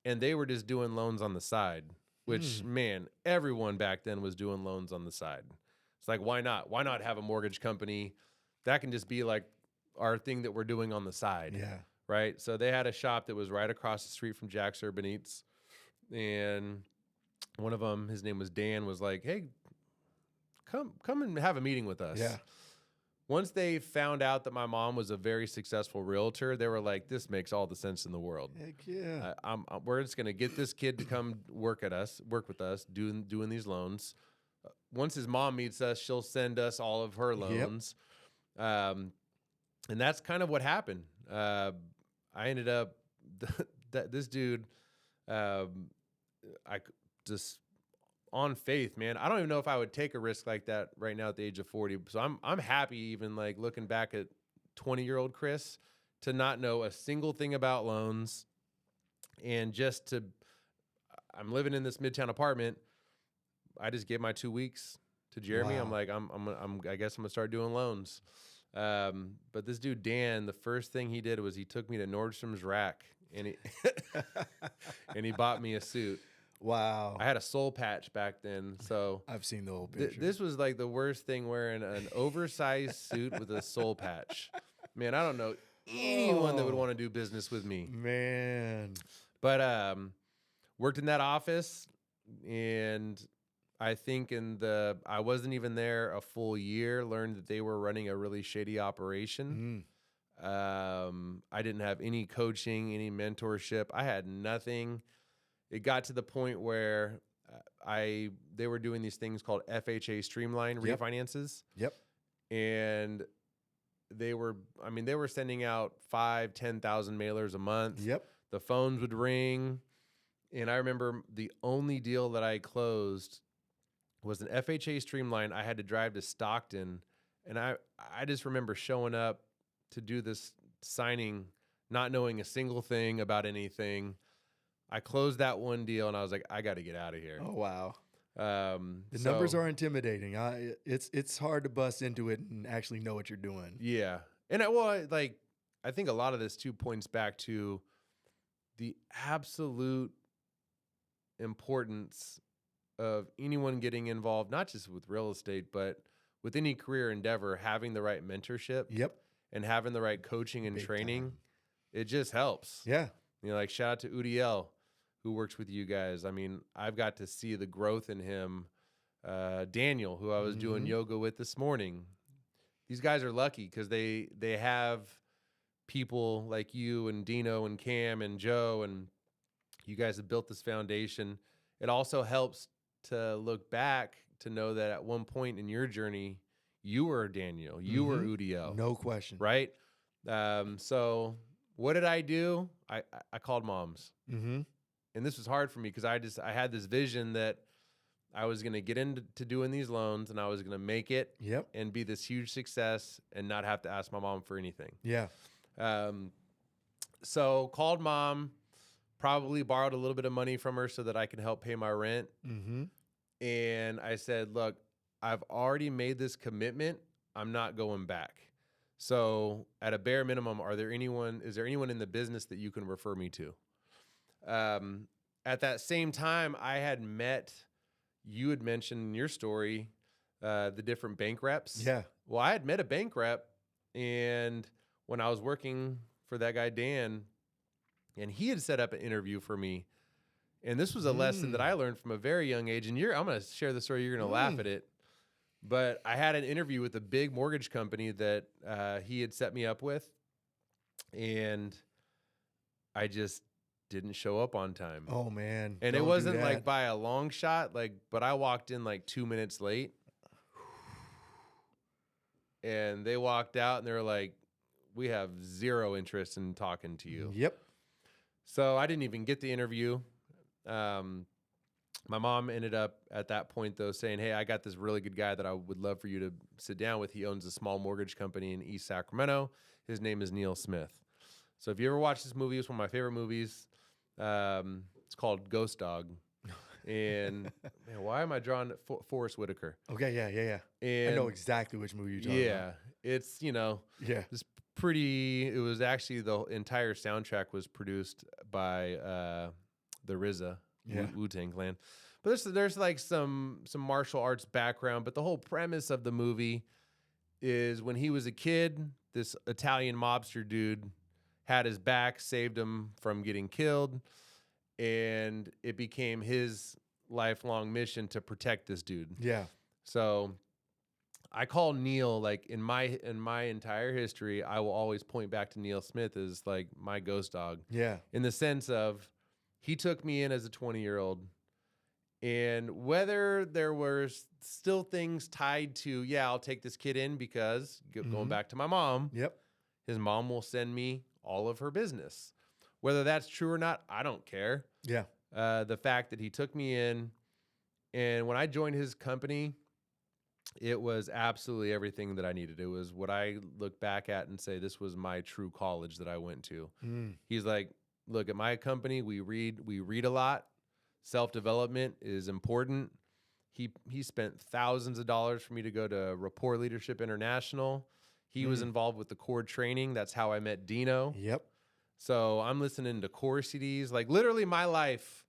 And they were just doing loans on the side. which man, everyone back then was doing loans on the side. It's like, why not? Why not have a mortgage company? That can just be like our thing that we're doing on the side. Yeah. Right. So they had a shop that was right across the street from Jack's Urban Eats. And one of them, his name was Dan, was like, hey, come and have a meeting with us. Yeah. Once they found out that my mom was a very successful realtor, they were like, this makes all the sense in the world. Heck yeah. We're just going to get this kid to come work with us, doing these loans. Once his mom meets us, she'll send us all of her loans. And that's kind of what happened. I ended up, this dude, I just on faith, man. I don't even know if I would take a risk like that right now at the age of 40. So I'm happy, even like looking back at 20-year-old Chris, to not know a single thing about loans, and I'm living in this Midtown apartment. I just gave my 2 weeks to Jeremy. Wow. I'm like, I guess I'm gonna start doing loans. But this dude Dan, the first thing he did was he took me to Nordstrom's Rack, and he bought me a suit. Wow. I had a soul patch back then, so I've seen the old picture. this was like the worst thing, wearing an oversized suit with a soul patch. Man, I don't know anyone that would want to do business with me. Man. But worked in that office, and I think I wasn't even there a full year, learned that they were running a really shady operation. I didn't have any coaching, any mentorship. I had nothing. It got to the point where they were doing these things called FHA Streamline refinances. Yep. And they were sending out 5,000-10,000 mailers a month. Yep. The phones would ring. And I remember the only deal that I closed was an FHA Streamline. I had to drive to Stockton. And I just remember showing up to do this signing, not knowing a single thing about anything. I closed that one deal, and I was like, I got to get out of here. Oh, wow. The numbers are intimidating. It's hard to bust into it and actually know what you're doing. Yeah. And I think a lot of this too points back to the absolute importance of anyone getting involved, not just with real estate, but with any career endeavor, having the right mentorship. Yep. And having the right coaching and Big training. time. It just helps. Yeah. Like shout out to Udiel, who works with you guys. I mean, I've got to see the growth in him. Daniel, who I was doing yoga with this morning. These guys are lucky because they have people like you and Dino and Cam and Joe, and you guys have built this foundation. It also helps to look back to know that at one point in your journey, you were Daniel, you were Udiel. No question. Right? So what did I do? I called moms. And this was hard for me because I had this vision that I was going to get into doing these loans, and I was going to make it and be this huge success and not have to ask my mom for anything. Yeah. So called mom, probably borrowed a little bit of money from her so that I could help pay my rent. And I said, look, I've already made this commitment. I'm not going back. So at a bare minimum, is there anyone in the business that you can refer me to? At that same time, I had you had mentioned in your story, the different bank reps. Yeah. Well, I had met a bank rep, and when I was working for that guy, Dan, and he had set up an interview for me. And this was a lesson that I learned from a very young age. And I'm going to share the story. You're going to laugh at it. But I had an interview with a big mortgage company that he had set me up with. And I just didn't show up on time. Oh, man. And Don't it do wasn't that. like by a long shot, but I walked in like 2 minutes late. And they walked out and they were like, we have zero interest in talking to you. Yep. So I didn't even get the interview. My mom ended up at that point, though, saying, hey, I got this really good guy that I would love for you to sit down with. He owns a small mortgage company in East Sacramento. His name is Neil Smith. So if you ever watch this movie, it's one of my favorite movies. It's called Ghost Dog. And man, why am I drawing Forrest Whitaker? Okay, yeah. And I know exactly which movie you're talking about. It's, Yeah. it was actually the entire soundtrack was produced by the RZA, Yeah. Wu-Tang Clan. But there's like some martial arts background, but the whole premise of the movie is when he was a kid, this Italian mobster dude had his back, saved him from getting killed, and it became his lifelong mission to protect this dude. Yeah. So I call Neil, like in my entire history, I will always point back to Neil Smith as like my ghost dog. Yeah. In the sense of he took me in as a 20-year-old, and whether there were still things tied to, yeah, I'll take this kid in because going back to my mom, Yep. his mom will send me all of her business. Whether that's true or not, I don't care. Yeah. The fact that he took me in, and when I joined his company, it was absolutely everything that I needed. It was what I look back at and say, this was my true college that I went to. He's like, look, at my company, we read a lot. Self-development is important. He spent thousands of dollars for me to go to Rapport Leadership International. He was involved with the core training. That's how I met Dino. Yep. So I'm listening to core CDs. Like literally my life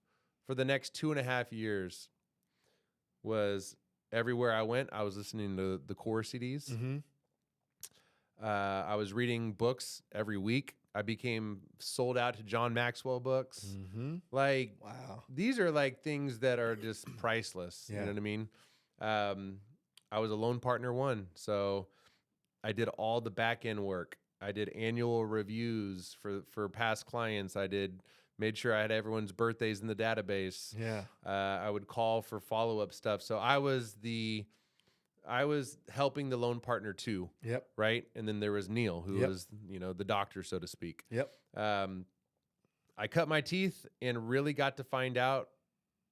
for the next 2.5 years was everywhere I went, I was listening to the core CDs. I was reading books every week. I became sold out to John Maxwell books. Like, Wow. these are like things that are just priceless. Yeah. You know what I mean? I was a loan partner one. So I did all the back end work. I did annual reviews for past clients. Made sure I had everyone's birthdays in the database. Yeah. I would call for follow-up stuff. So I was helping the loan partner too. Yep. Right. And then there was Neil, who Yep. was, the doctor, so to speak. Yep. I cut my teeth and really got to find out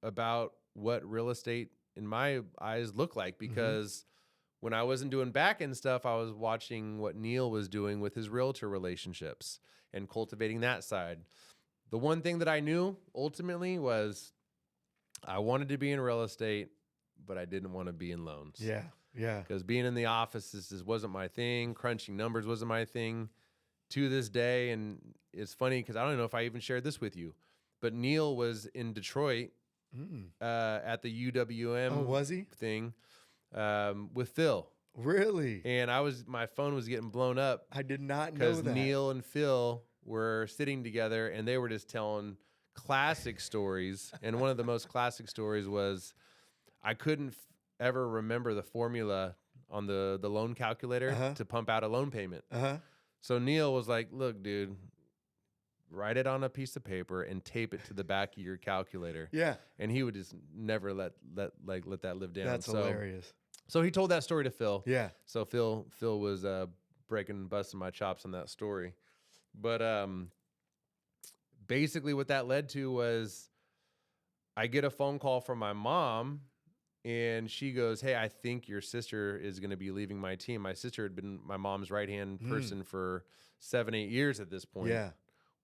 about what real estate in my eyes looked like, because when I wasn't doing back end stuff, I was watching what Neil was doing with his realtor relationships and cultivating that side. The one thing that I knew ultimately was I wanted to be in real estate, but I didn't want to be in loans. Yeah. Yeah. Because being in the offices wasn't my thing. Crunching numbers wasn't my thing to this day. And it's funny because I don't know if I even shared this with you, but Neil was in Detroit at the UWM Oh, was he? thing with Phil. Really? And my phone was getting blown up I did not know because that. Neil and Phil were sitting together and they were just telling classic stories. And one of the most classic stories was I couldn't ever remember the formula on the loan calculator to pump out a loan payment. So Neil was like, look, dude, write it on a piece of paper and tape it to the back of your calculator. Yeah. And he would just never let that live down. That's hilarious. So he told that story to Phil. Yeah. So Phil was busting my chops on that story. But basically what that led to was I get a phone call from my mom, and she goes, hey, I think your sister is going to be leaving my team. My sister had been my mom's right-hand person for 7-8 years at this point. Yeah.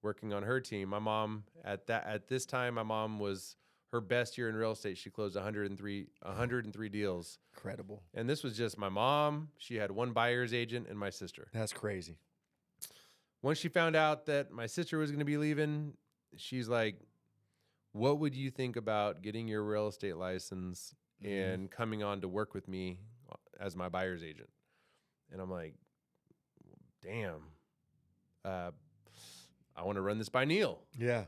Working on her team. My mom at this time, my mom was her best year in real estate. She closed 103 deals. Incredible. And this was just my mom. She had one buyer's agent and my sister. That's crazy. Once she found out that my sister was going to be leaving, she's like, what would you think about getting your real estate license and coming on to work with me as my buyer's agent? And I'm like, damn, I want to run this by Neil. Yeah.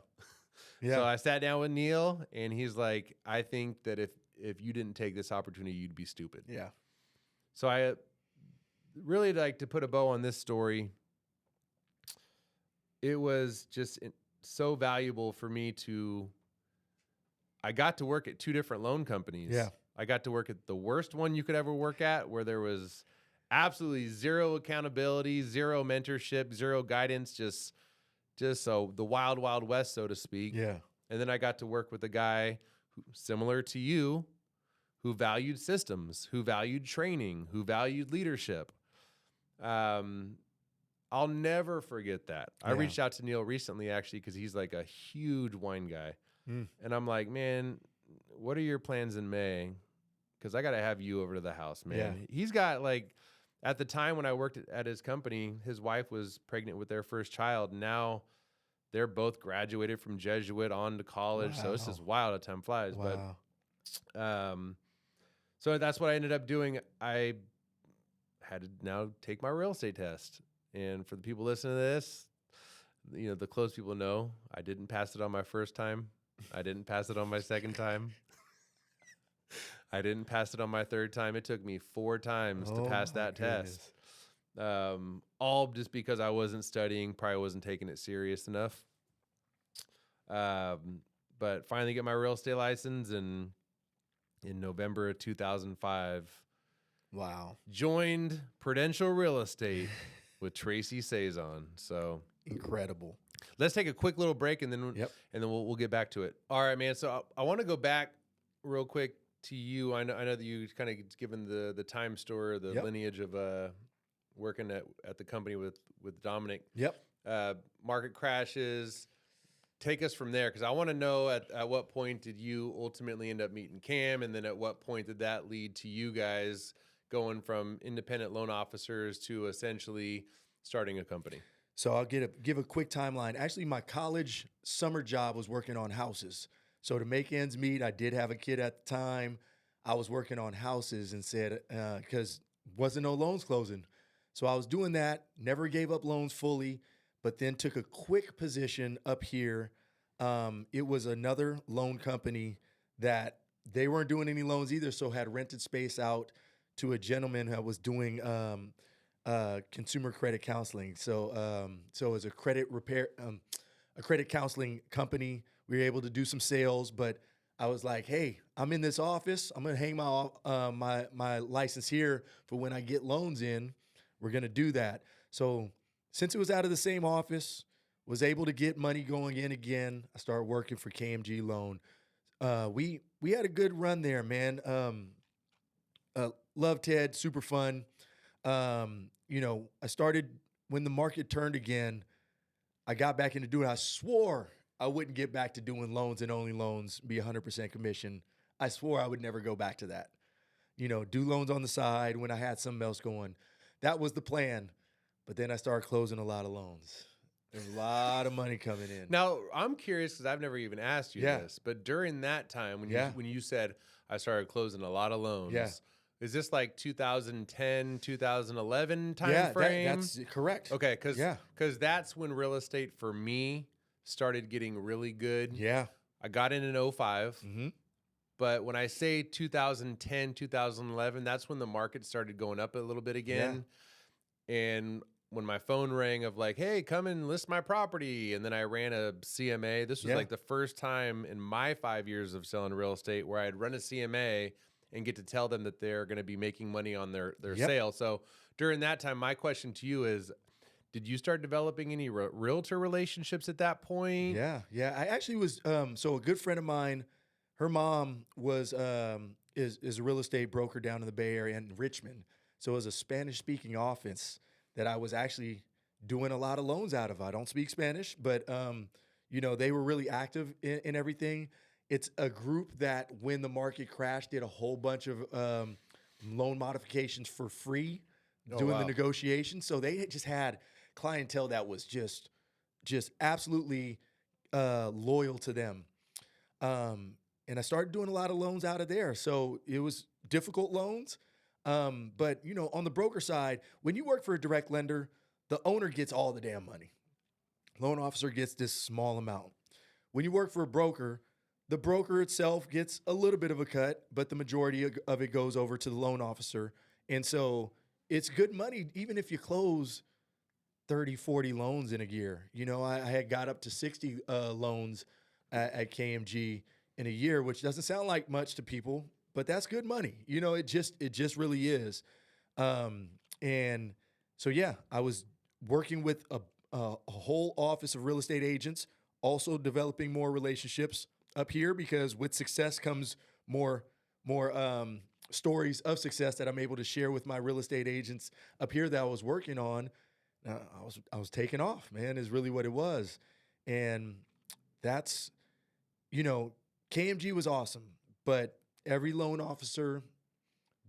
Yeah. So I sat down with Neil, and he's like, I think that if you didn't take this opportunity, you'd be stupid. Yeah. So I really like to put a bow on this story. It was just so valuable for me I got to work at 2 different loan companies. Yeah. I got to work at the worst one you could ever work at, where there was absolutely zero accountability, zero mentorship, zero guidance, just so the wild, wild west, so to speak. Yeah. And then I got to work with a guy similar to you, who valued systems, who valued training, who valued leadership. I'll never forget that. I reached out to Neil recently, actually, because he's like a huge wine guy. And I'm like, man, what are your plans in May? Because I got to have you over to the house, man. Yeah. He's got like, at the time when I worked at his company, his wife was pregnant with their first child. Now They're both graduated from Jesuit on to college. So it's just wild how time flies. Wow. But so that's what I ended up doing. I had to now take my real estate test. And for the people listening to this, you know, the close people know I didn't pass it on my first time. I didn't pass it on my second time. I didn't pass it on my third time. It took me 4 times to pass that test. All just because I wasn't studying, probably wasn't taking it serious enough. But finally get my real estate license, and in November of 2005, Wow. joined Prudential Real Estate with Tracy Saison. So Incredible. let's take a quick little break, and then we'll get back to it. All right, man. So I want to go back real quick to you. I know that you kind of given the time story, the lineage of working at the company with Dominic. Yep. Market crashes. Take us from there, because I want to know at what point did you ultimately end up meeting Cam, and then at what point did that lead to you guys going from independent loan officers to essentially starting a company? So I'll give a quick timeline. Actually, my college summer job was working on houses. So to make ends meet, I did have a kid at the time. I was working on houses and said, because wasn't no loans closing. So I was doing that, never gave up loans fully, but then took a quick position up here. It was another loan company that they weren't doing any loans either, so had rented space out to a gentleman who was doing consumer credit counseling. So as a credit repair, a credit counseling company, we were able to do some sales. But I was like, hey, I'm in this office. I'm gonna hang my license here for when I get loans in. We're gonna do that. So since it was out of the same office, was able to get money going in again. I started working for KMG Loan. We had a good run there, man. Loved Ted, super fun. I started when the market turned again. I got back into doing. I swore I wouldn't get back to doing loans and only loans, be 100% commission. I swore I would never go back to that. Do loans on the side when I had something else going. That was the plan. But then I started closing a lot of loans. There's a lot of money coming in. Now, I'm curious, because I've never even asked you this, but during that time when you said I started closing a lot of loans, is this like 2010, 2011 time frame? That's correct. Okay, because that's when real estate for me started getting really good. Yeah. I got in 05. Mm-hmm. But when I say 2010, 2011, that's when the market started going up a little bit again. Yeah. And when my phone rang of like, hey, come and list my property, and then I ran a CMA. This was like the first time in my 5 years of selling real estate where I'd run a CMA and get to tell them that they're going to be making money on their sale. So during that time, my question to you is, did you start developing any realtor relationships at that point? Yeah. I actually was, so a good friend of mine, her mom was is a real estate broker down in the Bay Area in Richmond. So it was a Spanish-speaking office that I was actually doing a lot of loans out of. I don't speak Spanish, but they were really active in everything. It's a group that when the market crashed, did a whole bunch of loan modifications for free, doing the negotiations. So they just had clientele that was just absolutely loyal to them. And I started doing a lot of loans out of there. So it was difficult loans. But on the broker side, when you work for a direct lender, the owner gets all the damn money. Loan officer gets this small amount. When you work for a broker, the broker itself gets a little bit of a cut, but the majority of it goes over to the loan officer. And so it's good money, even if you close 30, 40 loans in a year. I had got up to 60 loans at KMG in a year, which doesn't sound like much to people, but that's good money. It just really is. And so, yeah, I was working with a whole office of real estate agents, also developing more relationships up here, because with success comes more stories of success that I'm able to share with my real estate agents up here that I was working on. I was taking off, man, is really what it was. And that's, KMG was awesome, but every loan officer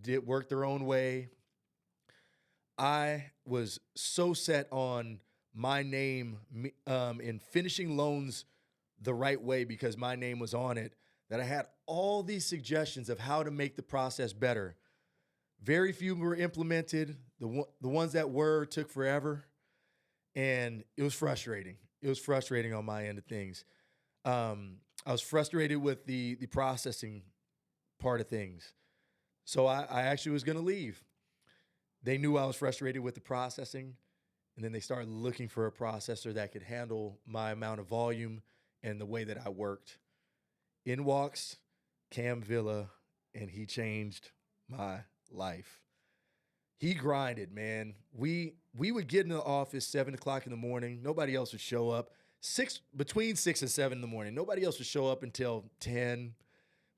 did work their own way. I was so set on my name in finishing loans the right way because my name was on it, that I had all these suggestions of how to make the process better. Very few were implemented. The ones that were took forever, and it was frustrating. It was frustrating on my end of things. I was frustrated with the processing part of things. So I actually was going to leave. They knew I was frustrated with the processing, and then they started looking for a processor that could handle my amount of volume and the way that I worked. In walks Cam Villa, and he changed my life. He grinded, man. We would get in the office 7 o'clock in the morning. Nobody else would show up. Between 6 and 7 in the morning. Nobody else would show up until 10.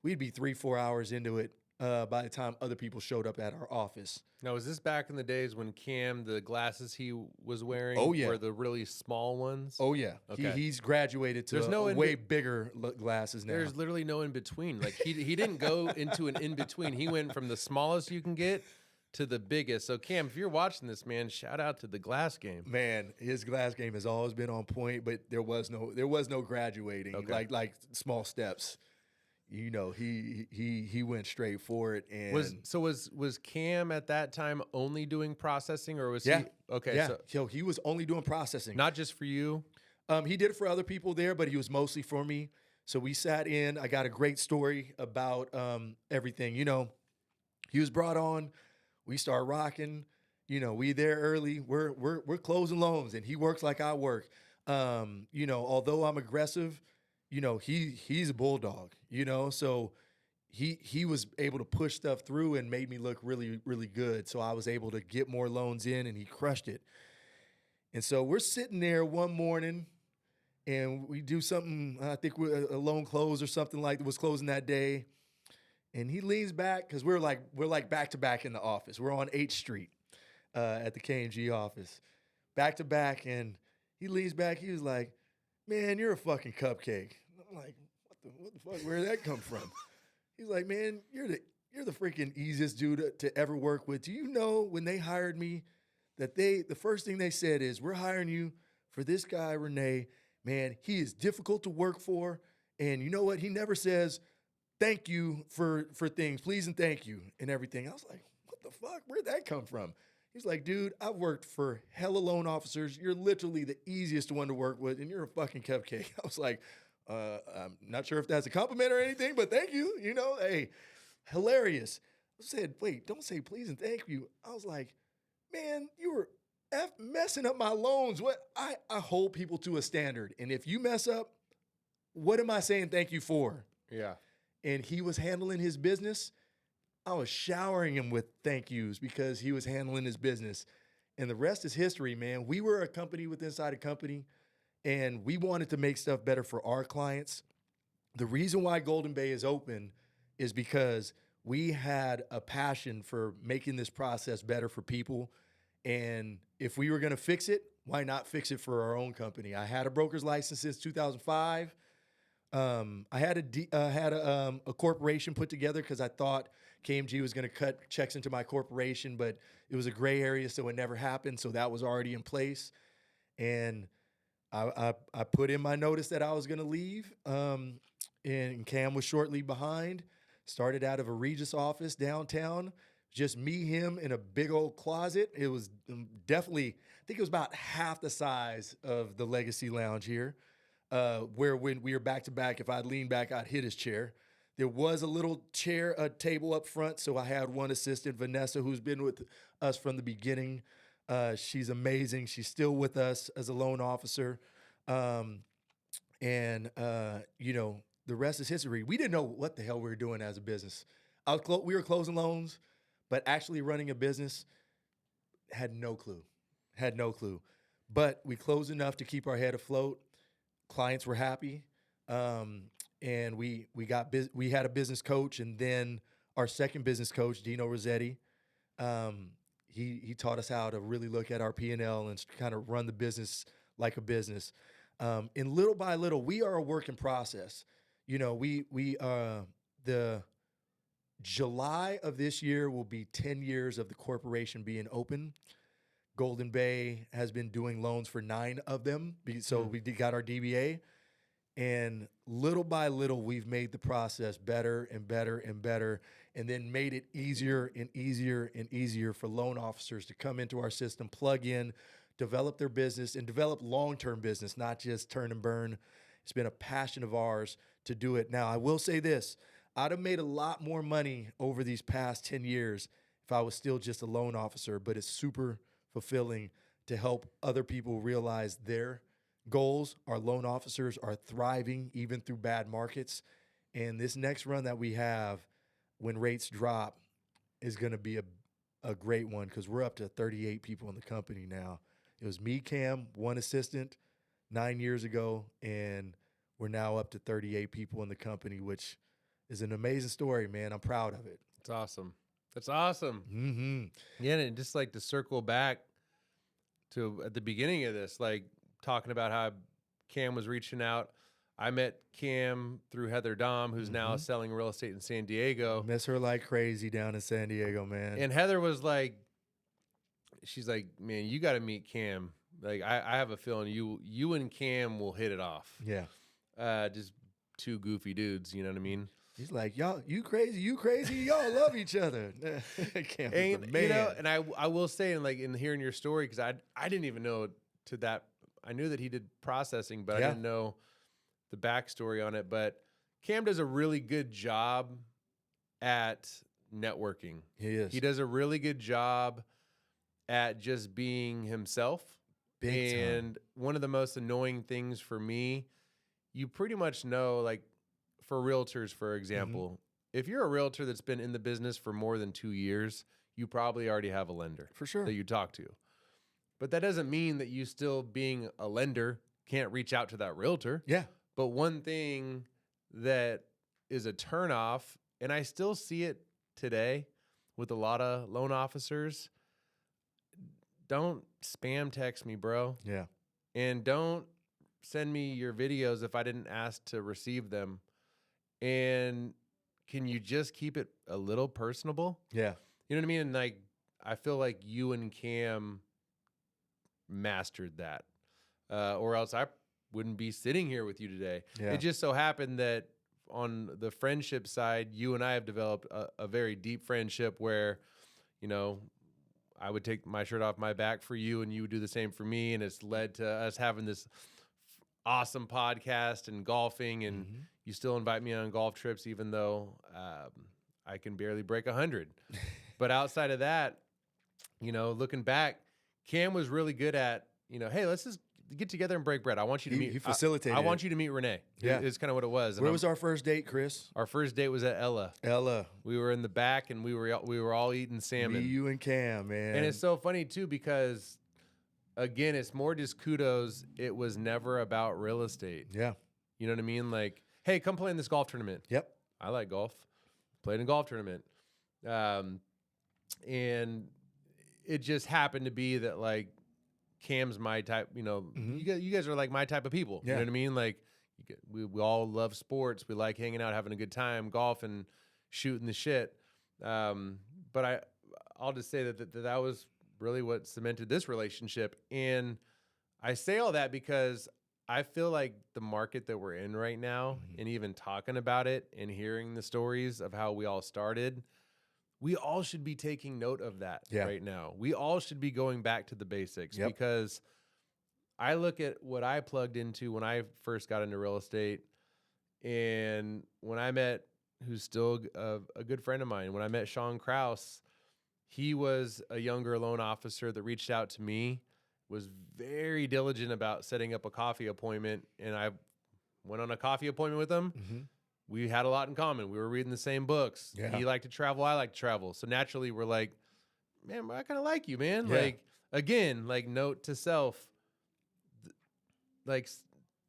We'd be 3-4 hours into it by the time other people showed up at our office. Now, was this back in the days when Cam, the glasses he was wearing were the really small ones? Oh, yeah. Okay. He's graduated to way bigger glasses now. There's literally no in between. Like he didn't go into an in between. He went from the smallest you can get to the biggest. So Cam, if you're watching this, man, shout out to the glass game. Man, his glass game has always been on point, but there was no graduating. Okay. Like small steps. You know, he went straight for it. And was Cam at that time only doing processing, or was he okay? Yeah, so he was only doing processing, not just for you. He did it for other people there, but he was mostly for me. So we sat in. I got a great story about everything. You know, he was brought on. We start rocking. You know, we there early. We're closing loans, and he works like I work. You know, although I'm aggressive, you know, he's a bulldog. You know, so he was able to push stuff through and made me look really, really good. So I was able to get more loans in, and he crushed it. And so we're sitting there one morning, and we do something. I think a loan close or something like that was closing that day. And he leans back because we're like back to back in the office. We're on 8th Street at the KMG office, back to back. And he leans back. He was like, "Man, you're a fucking cupcake." I'm like, "What the fuck? Where did that come from?" He's like, "Man, you're the freaking easiest dude to ever work with. Do you know when they hired me that the first thing they said is, we're hiring you for this guy Rene. Man, he is difficult to work for, and you know what? He never says thank you for things, please and thank you and everything." I was like, "What the fuck? Where'd that come from?" He's like, "Dude, I've worked for hella loan officers. You're literally the easiest one to work with, and you're a fucking cupcake." I was like, I'm not sure if that's a compliment or anything, but thank you. You know, hey, hilarious. I said, "Wait, don't say please and thank you." I was like, "Man, you were messing up my loans. What? I hold people to a standard, and if you mess up, what am I saying thank you for?" Yeah. And he was handling his business. I was showering him with thank yous because he was handling his business. And the rest is history, man. We were a company within inside a company, and we wanted to make stuff better for our clients. The reason why Golden Bay is open is because we had a passion for making this process better for people. And if we were going to fix it, why not fix it for our own company? I had a broker's license since 2005. I had a corporation put together because I thought KMG was going to cut checks into my corporation, but it was a gray area, so it never happened. So that was already in place, and I put in my notice that I was going to leave. And Cam was shortly behind. Started out of a Regis office downtown, just me, him, in a big old closet. It was definitely, I think it was about half the size of the Legacy Lounge here. Where when we were back to back, if I'd lean back, I'd hit his chair. There was a little table up front. So I had one assistant, Vanessa, who's been with us from the beginning. She's amazing. She's still with us as a loan officer. You know, the rest is history. We didn't know what the hell we were doing as a business. We were closing loans, but actually running a business, had no clue. But we closed enough to keep our head afloat. Clients were happy, and we had a business coach, and then our second business coach, Dino Rossetti, he taught us how to really look at our P&L and kind of run the business like a business. And little by little, we are a work in process. You know, the July of this year will be 10 years of the corporation being open. Golden Bay has been doing loans for 9 of them. So we got our DBA. And little by little, we've made the process better and better and better, and then made it easier and easier and easier for loan officers to come into our system, plug in, develop their business, and develop long-term business, not just turn and burn. It's been a passion of ours to do it. Now, I will say this. I'd have made a lot more money over these past 10 years if I was still just a loan officer, but it's super fulfilling to help other people realize their goals. Our loan officers are thriving even through bad markets. And this next run that we have when rates drop is going to be a great one because we're up to 38 people in the company now. It was me, Cam, one assistant 9 years ago, and we're now up to 38 people in the company, which is an amazing story, man. I'm proud of it. It's awesome. That's awesome. Mm-hmm. Yeah, and just like to circle back to at the beginning of this, like talking about how Cam was reaching out. I met Cam through Heather Dom, who's now selling real estate in San Diego. Miss her like crazy down in San Diego, man. And Heather was like, she's like, man, you got to meet Cam. Like, I have a feeling you and Cam will hit it off. Yeah. Just two goofy dudes, you know what I mean? He's like, y'all, you crazy, y'all love each other. Cam is the man. You know, and I will say, and like in hearing your story, because I didn't even know to that. I knew that he did processing, but I didn't know the backstory on it. But Cam does a really good job at networking. He is. He does a really good job at just being himself. Big time. And one of the most annoying things for me, you pretty much know, like for realtors, for example, if you're a realtor that's been in the business for more than 2 years, you probably already have a lender For sure. that you talk to. But that doesn't mean that you still being a lender can't reach out to that realtor. Yeah. But one thing that is a turnoff, and I still see it today with a lot of loan officers, don't spam text me, bro. Yeah. And don't send me your videos if I didn't ask to receive them. And can you just keep it a little personable? Yeah. You know what I mean? And like, I feel like you and Cam mastered that, or else I wouldn't be sitting here with you today. Yeah. It just so happened that on the friendship side, you and I have developed a very deep friendship where, you know, I would take my shirt off my back for you and you would do the same for me. And it's led to us having this awesome podcast and golfing, and you still invite me on golf trips, even though I can barely break 100. But outside of that, you know, looking back, Cam was really good at, you know, hey, let's just get together and break bread. I want you to meet. He facilitated. I want you to meet Rene. Yeah, is kind of what it was. Where was our first date, Chris? Our first date was at Ella. Ella. We were in the back, and we were all eating salmon. Me, you, and Cam, man. And it's so funny too because, again, it's more just kudos. It was never about real estate. Yeah. You know what I mean? Like, hey, come play in this golf tournament. Yep. I like golf. Played in a golf tournament. And it just happened to be that, like, Cam's my type, you know, you guys are like my type of people. Yeah. You know what I mean? Like, we all love sports. We like hanging out, having a good time, golfing, shooting the shit. But I'll just say that was really what cemented this relationship. And I say all that because I feel like the market that we're in right now, and even talking about it and hearing the stories of how we all started, we all should be taking note of that right now. We all should be going back to the basics because I look at what I plugged into when I first got into real estate, and when I met, who's still a good friend of mine, when I met Sean Krause, he was a younger loan officer that reached out to me, was very diligent about setting up a coffee appointment, and I went on a coffee appointment with him. We had a lot in common. We were reading the same books. Yeah. He liked to travel. I like to travel. So naturally, we're like, man, I kind of like you, man. Yeah. Like, again, like, note to self, like,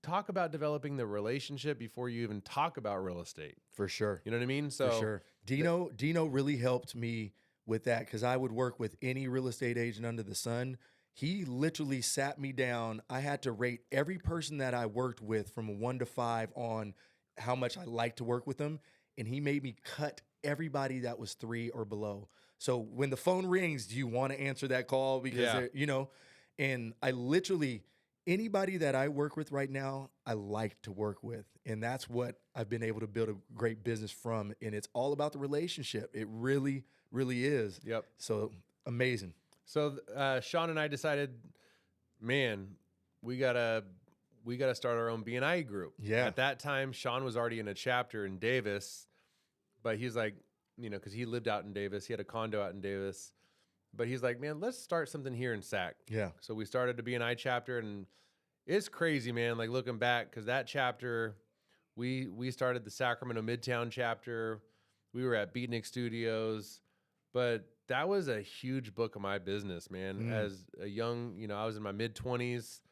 talk about developing the relationship before you even talk about real estate. For sure. You know what I mean? So For sure. Dino really helped me with that because I would work with any real estate agent under the sun. He literally sat me down. I had to rate every person that I worked with from a 1 to 5 on how much I liked to work with them. And he made me cut everybody that was 3 or below. So when the phone rings, do you want to answer that call? Because, Yeah. you know, and I literally, anybody that I work with right now, I like to work with. And that's what I've been able to build a great business from. And it's all about the relationship. It really, really is. Yep. So amazing. So Sean and I decided, man, we gotta start our own BNI group. Yeah. At that time, Sean was already in a chapter in Davis, but he's like, you know, because he lived out in Davis, he had a condo out in Davis, but he's like, man, let's start something here in Sac. Yeah. So we started a BNI chapter, and it's crazy, man. Like looking back, because that chapter, we started the Sacramento Midtown chapter. We were at Beatnik Studios, but that was a huge book of my business, man. As a young, you know, I was in my mid-20s.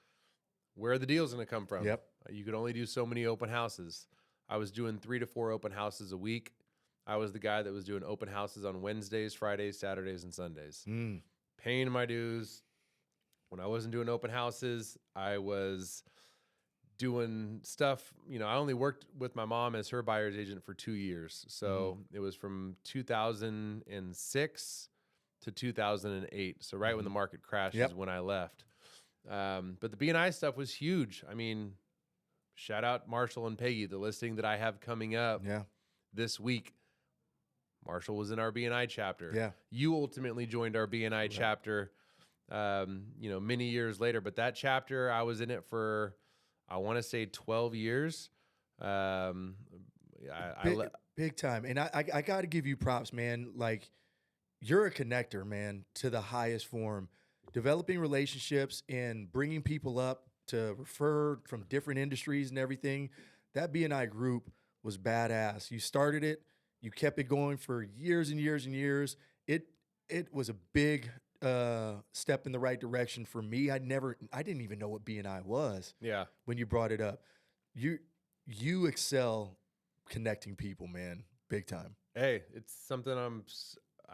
Where are the deals going to come from? Yep. You could only do so many open houses. I was doing 3 to 4 open houses a week. I was the guy that was doing open houses on Wednesdays, Fridays, Saturdays, and Sundays. Paying my dues. When I wasn't doing open houses, I was doing stuff. You know, I only worked with my mom as her buyer's agent for 2 years. So it was from 2006 to 2008. So right when the market crashed is when I left. But the B&I stuff was huge. I mean, shout out Marshall and Peggy, the listing that I have coming up this week. Marshall was in our B&I chapter. Yeah. You ultimately joined our B&I chapter, you know, many years later. But that chapter, I was in it for, I want to say 12 years. Big time. And I got to give you props, man. Like, you're a connector, man, to the highest form. Developing relationships and bringing people up to refer from different industries and everything. That B&I group was badass. You started it. You kept it going for years and years and years. It was a big step in the right direction for me. I didn't even know what B&I was. Yeah. When you brought it up. You excel connecting people, man. Big time. Hey, it's something I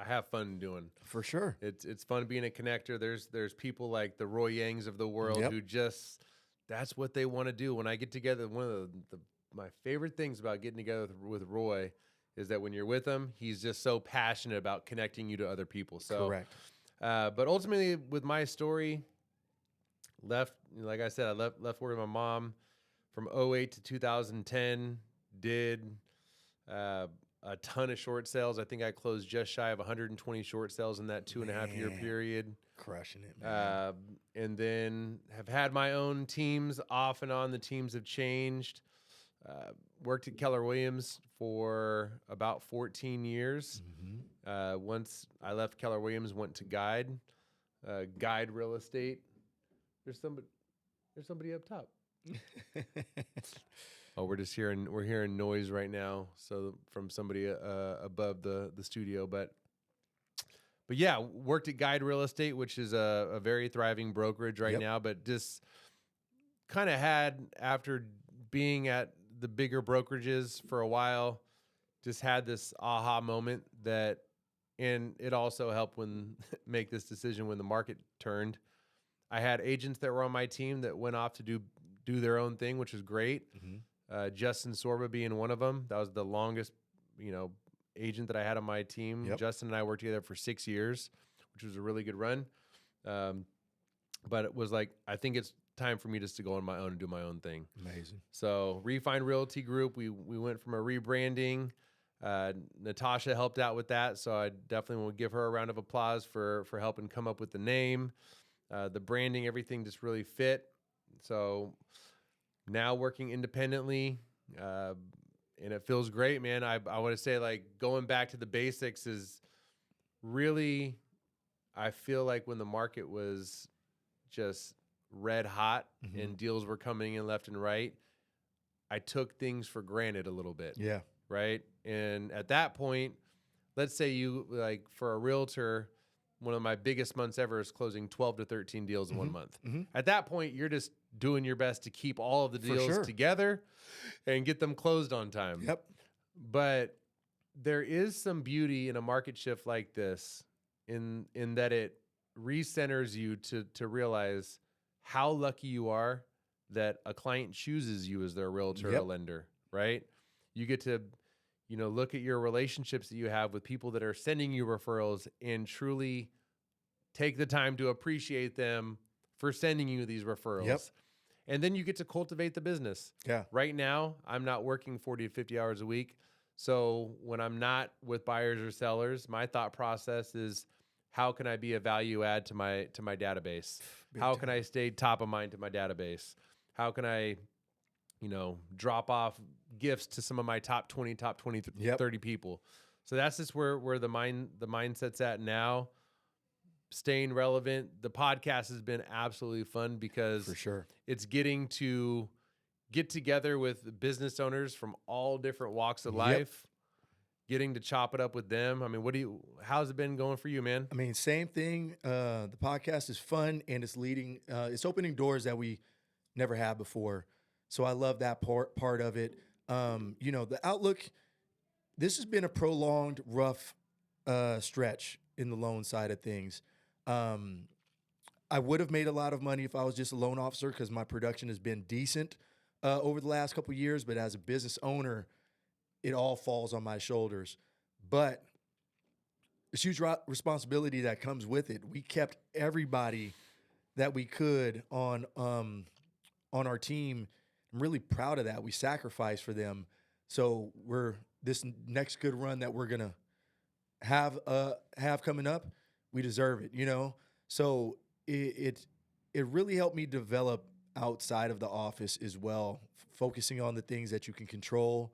have fun doing. For sure. It's fun being a connector. There's people like the Roy Yangs of the world who just, that's what they want to do. When I get together, one of my favorite things about getting together with Roy is that when you're with him, he's just so passionate about connecting you to other people. So, correct. But ultimately, with my story, like I said, I left working with my mom from 2008 to 2010. Did a ton of short sales. I think I closed just shy of 120 short sales in that 2.5 year period. Crushing it, man. And then have had my own teams off and on. The teams have changed. Worked at Keller Williams for about 14 years. Once I left Keller Williams, went to Guide Real Estate. There's somebody up top. Oh, we're hearing noise right now. So from somebody above the studio, but yeah, worked at Guide Real Estate, which is a very thriving brokerage right now, but just kind of had, after being at the bigger brokerages for a while, just had this aha moment and it also helped make this decision when the market turned. I had agents that were on my team that went off to do their own thing, which was great. Justin Sorba being one of them. That was the longest, agent that I had on my team. Justin and I worked together for 6 years, which was a really good run. But it was like, I think it's time for me just to go on my own and do my own thing. Amazing. So Refine Realty Group, we went from a rebranding. Natasha helped out with that, so I definitely want to give her a round of applause for helping come up with the name. The branding, everything just really fit. So now working independently, and it feels great, man. I want to say, like, going back to the basics is really, I feel like when the market was just red hot and deals were coming in left and right, I took things for granted a little bit. Yeah. Right. And at that point, let's say you, like, for a realtor, one of my biggest months ever is closing 12 to 13 deals in 1 month. At that point, you're just doing your best to keep all of the deals together and get them closed on time. Yep. But there is some beauty in a market shift like this in that it recenters you to realize how lucky you are that a client chooses you as their realtor or lender, right? You get to look at your relationships that you have with people that are sending you referrals and truly take the time to appreciate them for sending you these referrals. Yep. And then you get to cultivate the business. Yeah. Right now, I'm not working 40 to 50 hours a week. So when I'm not with buyers or sellers, my thought process is, how can I be a value add to my database? How can I stay top of mind to my database? How can I, drop off gifts to some of my top 20, 30 people? So that's just where the mindset's at now. Staying relevant. The podcast has been absolutely fun because For sure. it's getting to get together with business owners from all different walks of life, getting to chop it up with them. I mean, how's it been going for you, man? I mean, same thing. The podcast is fun, and it's opening doors that we never had before. So I love that part of it. The outlook, this has been a prolonged, rough stretch in the loan side of things. I would have made a lot of money if I was just a loan officer because my production has been decent over the last couple of years. But as a business owner, it all falls on my shoulders. But it's huge responsibility that comes with it. We kept everybody that we could on our team. I'm really proud of that. We sacrificed for them. So this next good run that we're gonna have coming up, we deserve it, So it really helped me develop outside of the office as well, focusing on the things that you can control,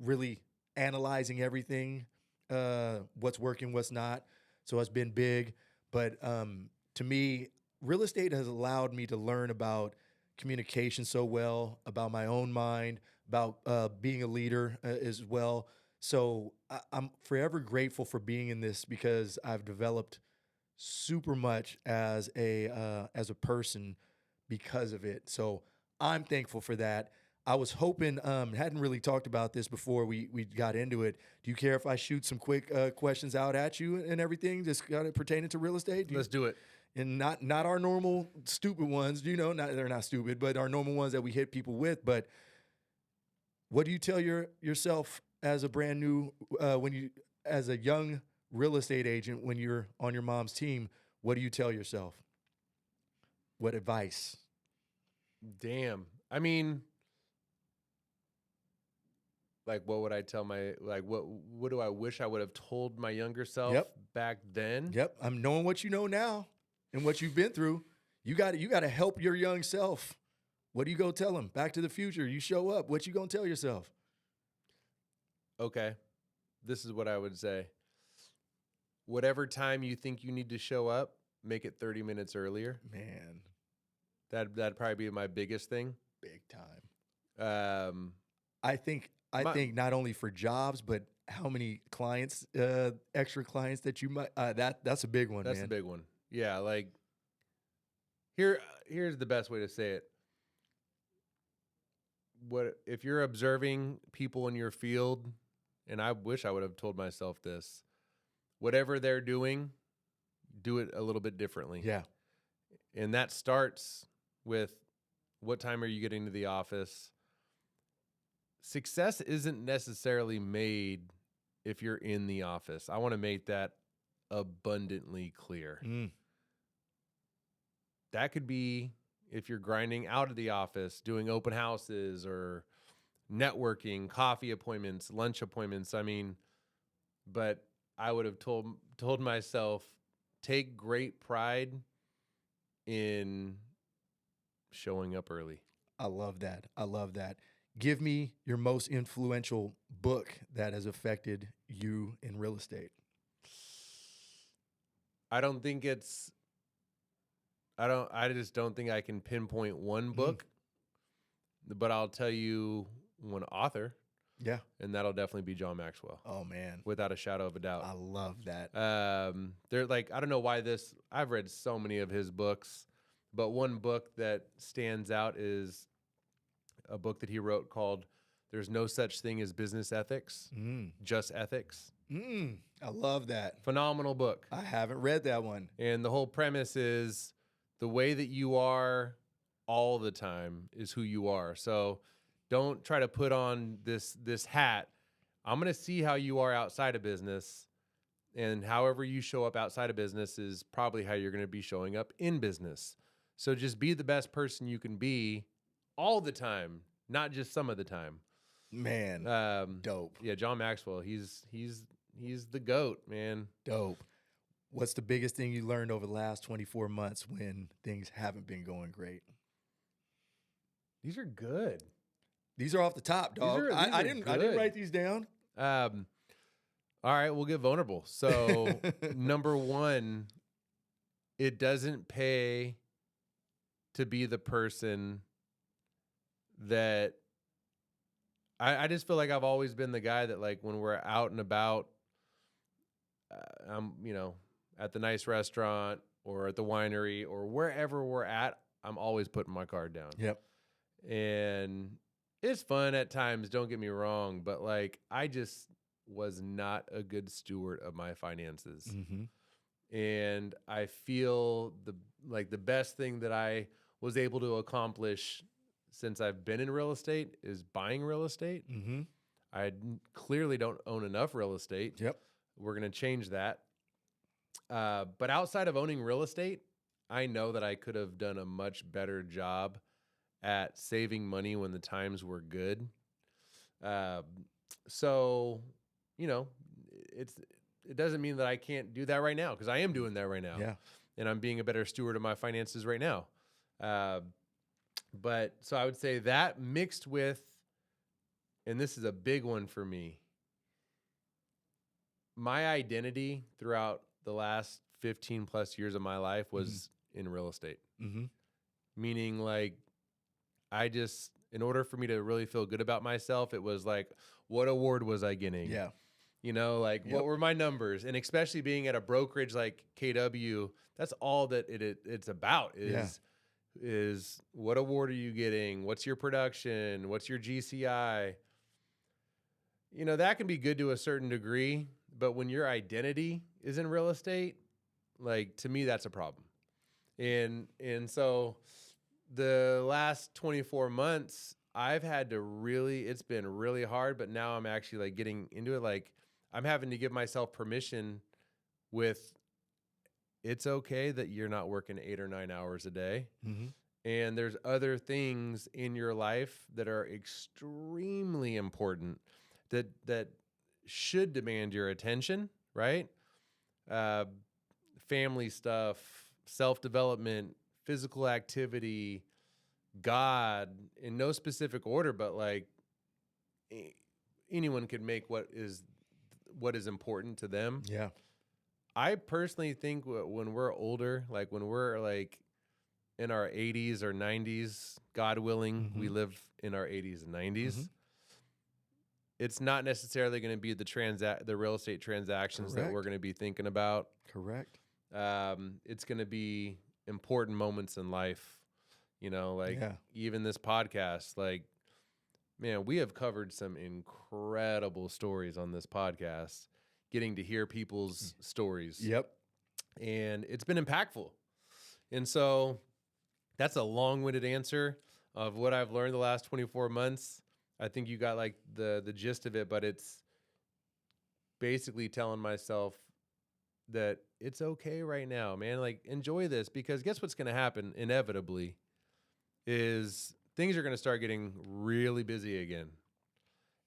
really analyzing everything, what's working, what's not. So it's been big. But to me, real estate has allowed me to learn about communication so well, about my own mind, about being a leader as well. So I'm forever grateful for being in this because I've developed super much as a person because of it. So I'm thankful for that. I was hoping, hadn't really talked about this before we got into it. Do you care if I shoot some quick questions out at you and everything, just pertaining to real estate? Let's do it. And not our normal stupid ones, they're not stupid, but our normal ones that we hit people with. But what do you tell yourself as a brand new, as a young real estate agent, when you're on your mom's team? What do you tell yourself? What advice? Damn. I mean, like, what would I tell what do I wish I would have told my younger self back then? Yep. I'm knowing what you know now and what you've been through. You got to help your young self. What do you go tell them? Back to the Future. You show up. What you gonna tell yourself? Okay, this is what I would say. Whatever time you think you need to show up, make it 30 minutes earlier. Man, that'd probably be my biggest thing. Big time. I think not only for jobs, but how many clients, extra clients that you might. That's a big one. That's man. a big one. Yeah, like here's the best way to say it. What if you're observing people in your field, and I wish I would have told myself this, whatever they're doing, do it a little bit differently. Yeah. And that starts with, what time are you getting to the office? Success isn't necessarily made if you're in the office. I want to make that abundantly clear. That could be if you're grinding out of the office, doing open houses or networking, coffee appointments, lunch appointments. I mean, but I would have told myself, take great pride in showing up early. I love that. Give me your most influential book that has affected you in real estate. I just don't think I can pinpoint one book, but I'll tell you one author. Yeah. And that'll definitely be John Maxwell. Oh man. Without a shadow of a doubt. I love that. They're like, I don't know why I've read so many of his books, but one book that stands out is a book that he wrote called There's No Such Thing as Business Ethics, Just Ethics. I love that. Phenomenal book. I haven't read that one. And the whole premise is the way that you are all the time is who you are. So Don't try to put on this hat. I'm going to see how you are outside of business, and however you show up outside of business is probably how you're going to be showing up in business. So just be the best person you can be all the time, not just some of the time. Man, dope. Yeah, John Maxwell, he's the GOAT, man. Dope. What's the biggest thing you learned over the last 24 months when things haven't been going great? These are good. These are off the top, dog. I didn't write these down. All right, we'll get vulnerable. So, number one, it doesn't pay to be the person that I just feel like I've always been the guy that, like, when we're out and about, I'm, at the nice restaurant or at the winery or wherever we're at, I'm always putting my card down. Yep. And it's fun at times, don't get me wrong, but like I just was not a good steward of my finances. Mm-hmm. And I feel the best thing that I was able to accomplish since I've been in real estate is buying real estate. Mm-hmm. I clearly don't own enough real estate. Yep. We're going to change that. But outside of owning real estate, I know that I could have done a much better job at saving money when the times were good. So, it doesn't mean that I can't do that right now, because I am doing that right now. Yeah. And I'm being a better steward of my finances right now. But so I would say that mixed with, and this is a big one for me, my identity throughout the last 15 plus years of my life was in real estate. Mm-hmm. Meaning, like, in order for me to really feel good about myself, it was like, what award was I getting? Yeah. What were my numbers? And especially being at a brokerage like KW, that's all that it's about is what award are you getting? What's your production? What's your GCI? That can be good to a certain degree, but when your identity is in real estate, like, to me, that's a problem. And so the last 24 months, I've had to it's been really hard, but now I'm actually like getting into it. Like, I'm having to give myself permission with, it's okay that you're not working 8 or 9 hours a day. Mm-hmm. And there's other things in your life that are extremely important that should demand your attention, right? Family stuff, self-development, physical activity, God, in no specific order, but like anyone could make what is important to them. Yeah. I personally think when we're older, like when we're like in our 80s or 90s, God willing, we live in our 80s and 90s. It's not necessarily going to be the real estate transactions that we're going to be thinking about. Correct. It's going to be important moments in life, even this podcast. Like, man, we have covered some incredible stories on this podcast, getting to hear people's stories. Yep. And it's been impactful. And so that's a long-winded answer of what I've learned the last 24 months. I think you got like the gist of it, but it's basically telling myself that it's okay right now, man. Like, enjoy this, because guess what's going to happen inevitably is things are going to start getting really busy again.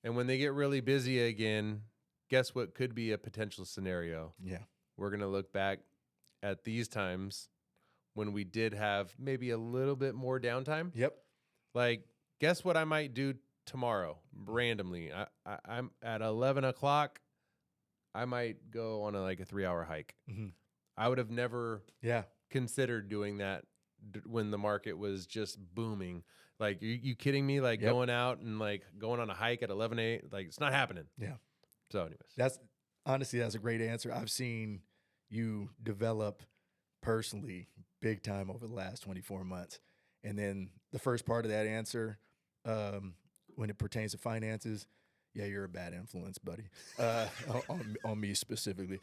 And when they get really busy again, guess what could be a potential scenario? Yeah. We're going to look back at these times when we did have maybe a little bit more downtime. Yep. Like, guess what I might do tomorrow randomly? I'm at 11 o'clock. I might go on a 3-hour hike. Mm-hmm. I would have never Yeah. considered doing that when the market was just booming. Like, you kidding me? Like, Yep. going out and like going on a hike at 11 a.m. Like, it's not happening. Yeah. So anyways, That's a great answer. I've seen you develop personally big time over the last 24 months. And then the first part of that answer, when it pertains to finances, yeah, you're a bad influence, buddy. On me specifically.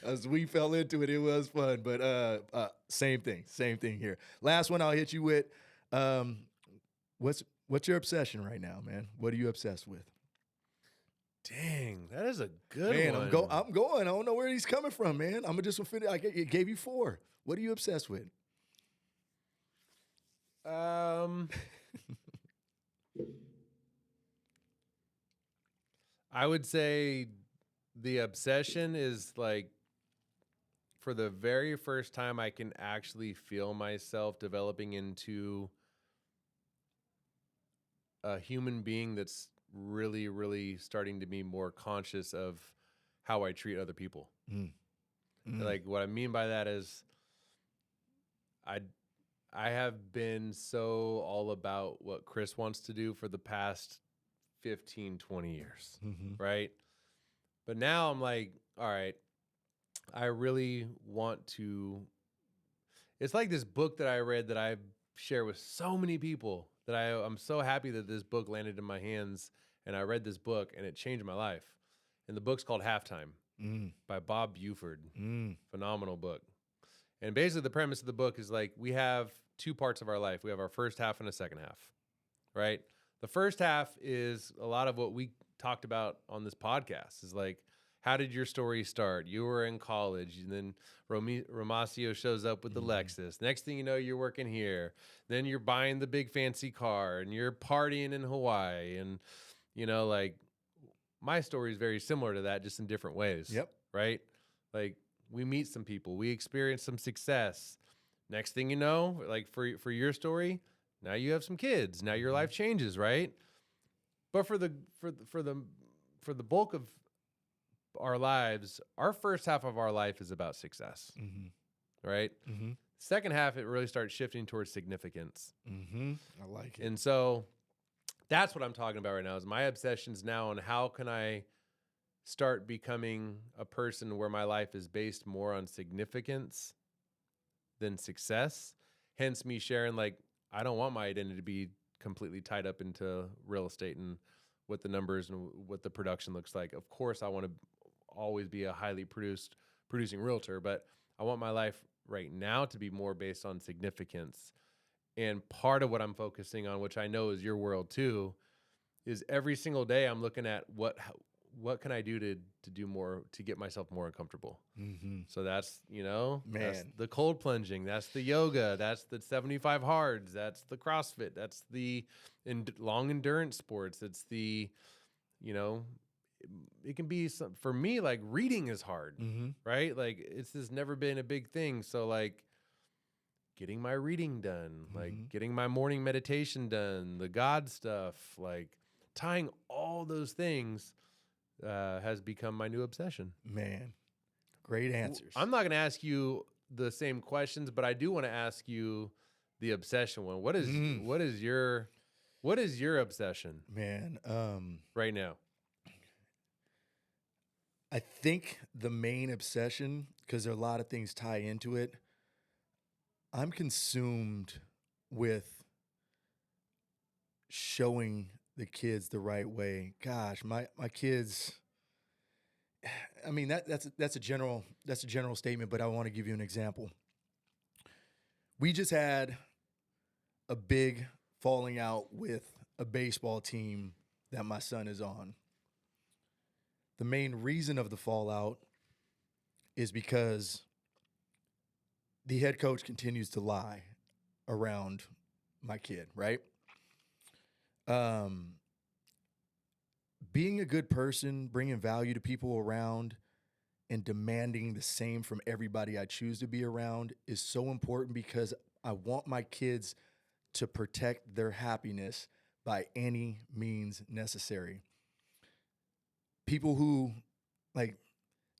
As we fell into it, it was fun. But same thing here. Last one I'll hit you with. What's your obsession right now, man? What are you obsessed with? Dang, that is a good Man, one. I'm going. I don't know where he's coming from, man. I'm gonna just finish. I gave you 4. What are you obsessed with? I would say the obsession is like for the very first time I can actually feel myself developing into a human being that's really, really starting to be more conscious of how I treat other people. Like what I mean by that is I have been so all about what Chris wants to do for the past 15, 20 years, right? But now I'm like, all right, I really want to. It's like this book that I read that I share with so many people that I'm so happy that this book landed in my hands and I read this book and it changed my life. And the book's called Halftime by Bob Buford. Phenomenal book. And basically the premise of the book is like we have 2 parts of our life. We have our first half and a second half, right? The first half is a lot of what we talked about on this podcast is like, how did your story start? You were in college, and then Romasio shows up with the Lexus. Next thing you know, you're working here. Then you're buying the big fancy car, and you're partying in Hawaii. And, you know, like, my story is very similar to that, just in different ways. Yep. Right? Like, we meet some people. We experience some success. Next thing you know, like, for your story, now you have some kids. Now your life changes, right? But for the bulk of our lives, our first half of our life is about success, right? Second half, it really starts shifting towards significance. I like it. And so that's what I'm talking about right now is my obsessions now on how can I start becoming a person where my life is based more on significance than success. Hence me sharing, like, I don't want my identity to be completely tied up into real estate and what the numbers and what the production looks like. Of course, I want to always be a highly producing realtor, but I want my life right now to be more based on significance. And part of what I'm focusing on, which I know is your world too, is every single day I'm looking at what can I do to do more to get myself more uncomfortable. So that's, that's the cold plunging, that's the yoga, that's the 75 hards, that's the CrossFit, that's the long endurance sports, it's the, it can be for me, like reading is hard, right? Like it's just never been a big thing. So like getting my reading done, like getting my morning meditation done, the God stuff, like tying all those things has become my new obsession. Man, great answers. I'm not going to ask you the same questions, but I do want to ask you the obsession one. What is your obsession, man? Right now? I think the main obsession, because there are a lot of things tie into it, I'm consumed with showing the kids the right way. Gosh, my kids. I mean that's a general statement, but I want to give you an example. We just had a big falling out with a baseball team that my son is on. The main reason of the fallout is because the head coach continues to lie around my kid, right? Being a good person, bringing value to people around, and demanding the same from everybody I choose to be around is so important because I want my kids to protect their happiness by any means necessary. People who, like,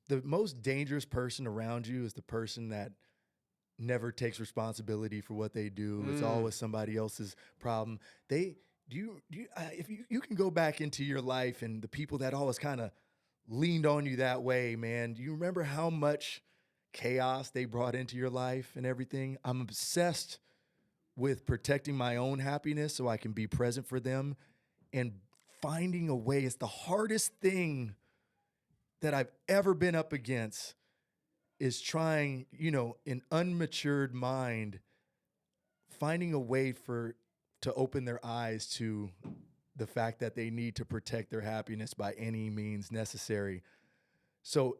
the most dangerous person around you is the person that never takes responsibility for what they do. It's always somebody else's problem. If you can go back into your life and the people that always kind of leaned on you that way, man, do you remember how much chaos they brought into your life and everything? I'm obsessed with protecting my own happiness so I can be present for them and finding a way. It's the hardest thing that I've ever been up against is trying, an unmatured mind, finding a way to open their eyes to the fact that they need to protect their happiness by any means necessary. So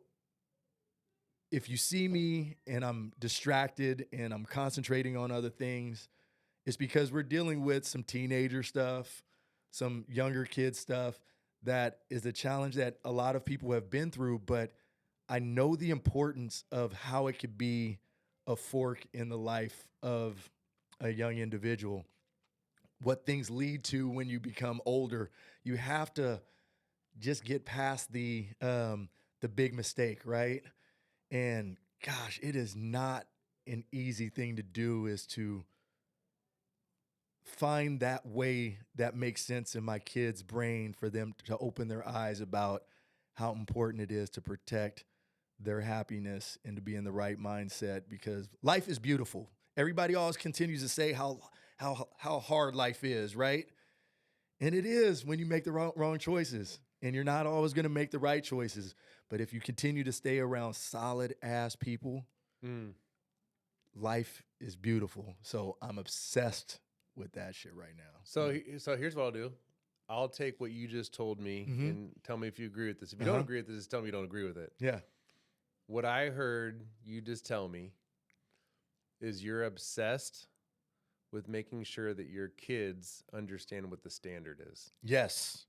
if you see me and I'm distracted and I'm concentrating on other things, it's because we're dealing with some teenager stuff, some younger kid stuff that is a challenge that a lot of people have been through, but I know the importance of how it could be a fork in the life of a young individual, what things lead to when you become older. You have to just get past the big mistake, right? And gosh, it is not an easy thing to do, is to find that way that makes sense in my kids' brain for them to open their eyes about how important it is to protect their happiness and to be in the right mindset, because life is beautiful. Everybody always continues to say how hard life is, right? And it is when you make the wrong choices, and you're not always going to make the right choices. But if you continue to stay around solid ass people, life is beautiful. So I'm obsessed with that shit right now. So here's what I'll do. I'll take what you just told me and tell me if you agree with this. If you don't agree with this, just tell me you don't agree with it. Yeah. What I heard you just tell me is you're obsessed with making sure that your kids understand what the standard is. Yes.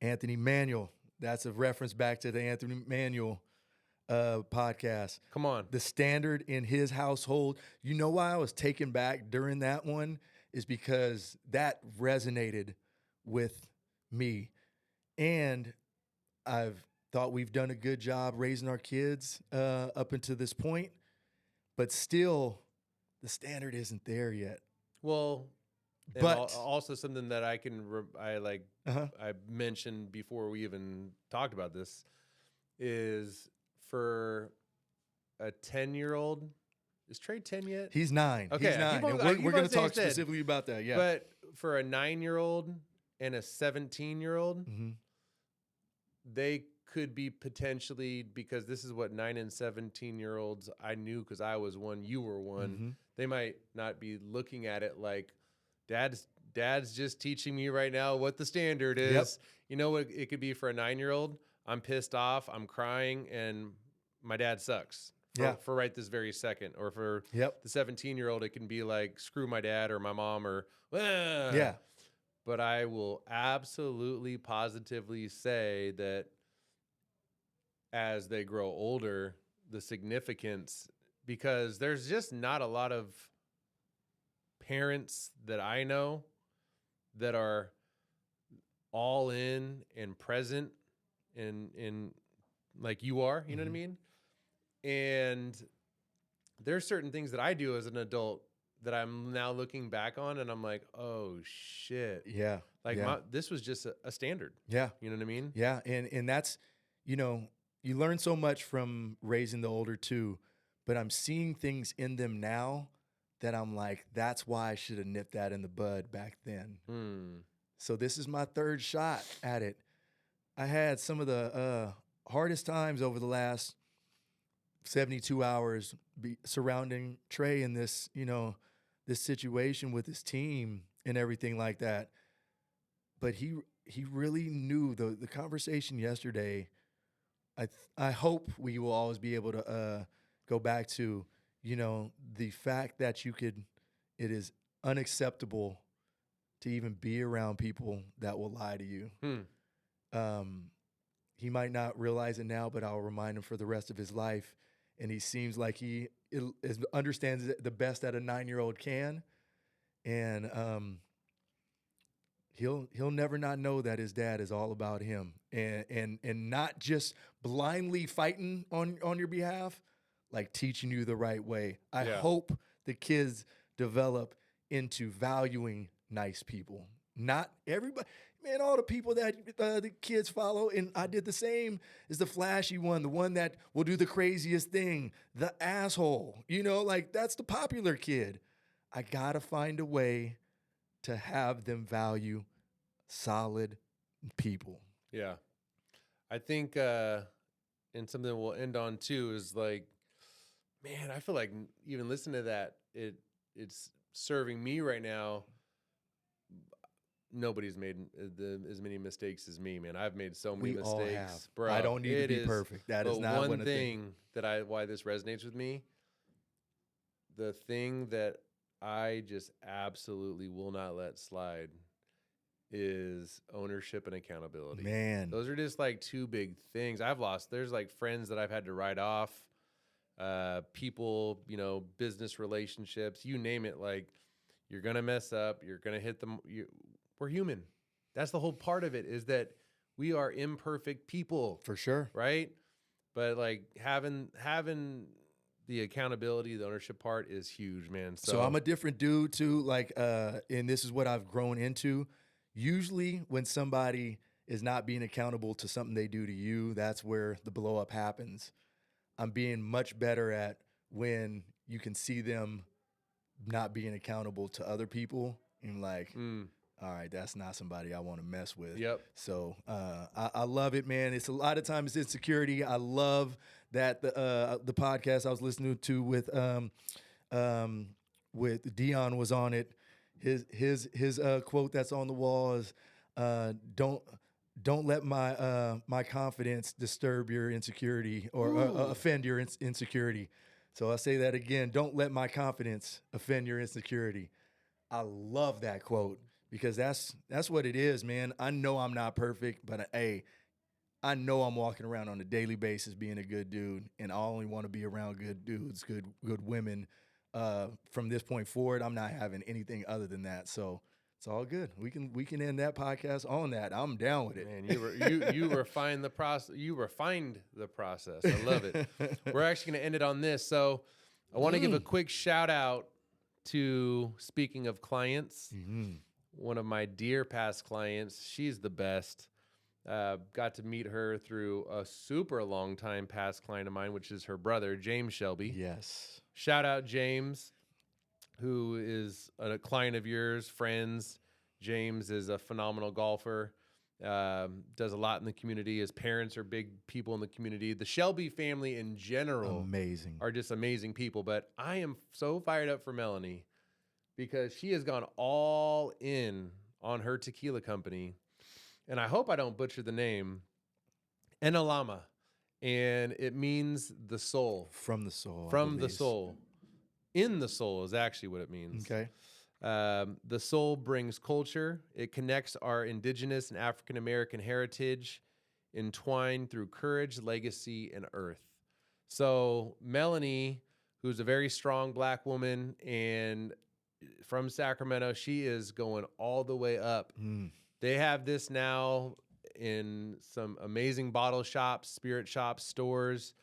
Anthony Manuel. That's a reference back to the Anthony Manuel podcast. Come on. The standard in his household. You know why I was taken back during that one is because that resonated with me. And I've thought we've done a good job raising our kids up until this point, but still the standard isn't there yet. Well, but also something that I mentioned before we even talked about this is for a 10-year-old. Is Trey 10 yet? He's 9. Okay, He's 9. And we're going to talk specifically about that. Yeah. But for a 9-year-old and a 17-year-old, they could be potentially, because this is what 9 and 17-year-olds I knew because I was one, you were one. They might not be looking at it like dad's just teaching me right now what the standard is. Yep. You know what it could be for a 9-year-old? I'm pissed off, I'm crying, and my dad sucks. For right this very second. Or for the 17-year-old, it can be like, screw my dad or my mom or, yeah. But I will absolutely positively say that as they grow older, the significance, because there's just not a lot of parents that I know that are all in and present in like you are, you know what I mean? And there's certain things that I do as an adult that I'm now looking back on and I'm like, oh shit. Yeah. Like this was just a standard. Yeah. You know what I mean? Yeah. And that's, you know, you learn so much from raising the older too, but I'm seeing things in them now that I'm like, that's why I should have nipped that in the bud back then. So this is my third shot at it. I had some of the hardest times over the last 72 hours surrounding Trey in this, you know, this situation with his team and everything like that. But he really knew the conversation yesterday. I hope we will always be able to go back to, you know, the fact that it is unacceptable to even be around people that will lie to you. He might not realize it now, but I'll remind him for the rest of his life. And he seems like he understands it the best that a 9-year-old can. And he'll never not know that his dad is all about him and not just blindly fighting on your behalf, like teaching you the right way. I hope the kids develop into valuing nice people. Not everybody. Man, all the people that the kids follow, and I did the same, is the flashy one, the one that will do the craziest thing, the asshole. You know, like that's the popular kid. I got to find a way to have them value solid people. Yeah. I think, and something we'll end on too is like, man, I feel like even listening to that, it's serving me right now nobody's made as many mistakes as me, man. I've made so many We all mistakes, have. bro. I don't need to it be is- perfect. That is but not one one thing why this resonates with me. The thing that I just absolutely will not let slide is ownership and accountability. Man, Those are just like two big things I've lost. There's like friends that I've had to write off, people, business relationships, you name it. Like, you're going to mess up. You're going to hit them. We're human. That's the whole part of it, is that we are imperfect people, for sure. right? But like having the accountability, the ownership part is huge, man. So I'm a different dude too. Like, and this is what I've grown into. Usually when somebody is not being accountable to something they do to you, that's where the blow up happens. I'm being much better at when you can see them not being accountable to other people. And like, all right, that's not somebody I want to mess with. Yep. So I love it, man. It's a lot of times insecurity. I love that the podcast I was listening to with Dion was on it. His quote that's on the wall is, "Don't let my confidence disturb your insecurity or offend your insecurity." So I say that again. Don't let my confidence offend your insecurity. I love that quote because that's what it is, man. I know I'm not perfect, but hey, I know I'm walking around on a daily basis being a good dude, and I only want to be around good dudes, good women. From this point forward, I'm not having anything other than that. So it's all good. We can end that podcast on that. I'm down with it. Man, you refined the process. You refined the process. I love it. We're actually going to end it on this. So I want to give a quick shout out to, speaking of clients, one of my dear past clients. She's the best. Got to meet her through a super long time past client of mine, which is her brother, James Shelby. Yes. Shout out James, who is a client of yours, friends. James is a phenomenal golfer, does a lot in the community. His parents are big people in the community. The Shelby family in general Amazing. are just amazing people. But I am so fired up for Melanie because she has gone all in on her tequila company. And I hope I don't butcher the name, Enalama. And it means the soul. From the soul. From the soul. In the soul is actually what it means. Okay. The soul brings culture. It connects our indigenous and African American heritage, entwined through courage, legacy, and earth. So Melanie, who's a very strong Black woman and from Sacramento, she is going all the way up. They have this now in some amazing bottle shops, spirit shops, stores.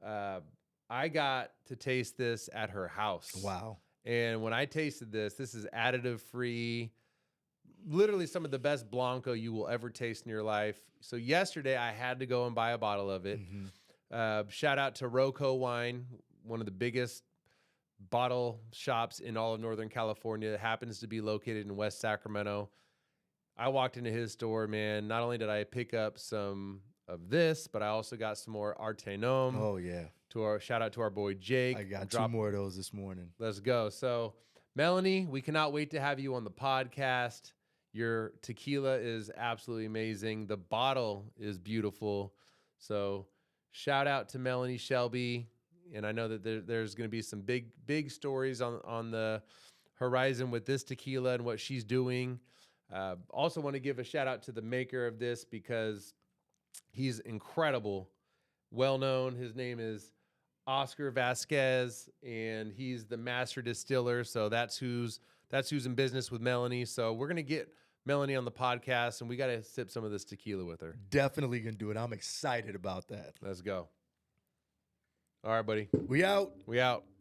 I got to taste this at her house. Wow. And when I tasted this is additive free, literally some of the best Blanco you will ever taste in your life. So yesterday I had to go and buy a bottle of it. Shout out to Rocco Wine, one of the biggest bottle shops in all of Northern California. It happens to be located in West Sacramento. I walked into his store, man. Not only did I pick up some of this, but I also got some more Arte Nom. Oh, yeah. Shout out to our boy Jake. I got two more of those this morning. Let's go. So, Melanie, we cannot wait to have you on the podcast. Your tequila is absolutely amazing. The bottle is beautiful. So, shout out to Melanie Shelby. And I know that there's going to be some big stories on the horizon with this tequila and what she's doing. Also want to give a shout out to the maker of this because he's incredible, well known. His name is Oscar Vasquez, and he's the master distiller. So that's who's in business with Melanie. So we're gonna get Melanie on the podcast, and we got to sip some of this tequila with her. Definitely gonna do it. I'm excited about that. Let's go. All right, buddy. We out. We out.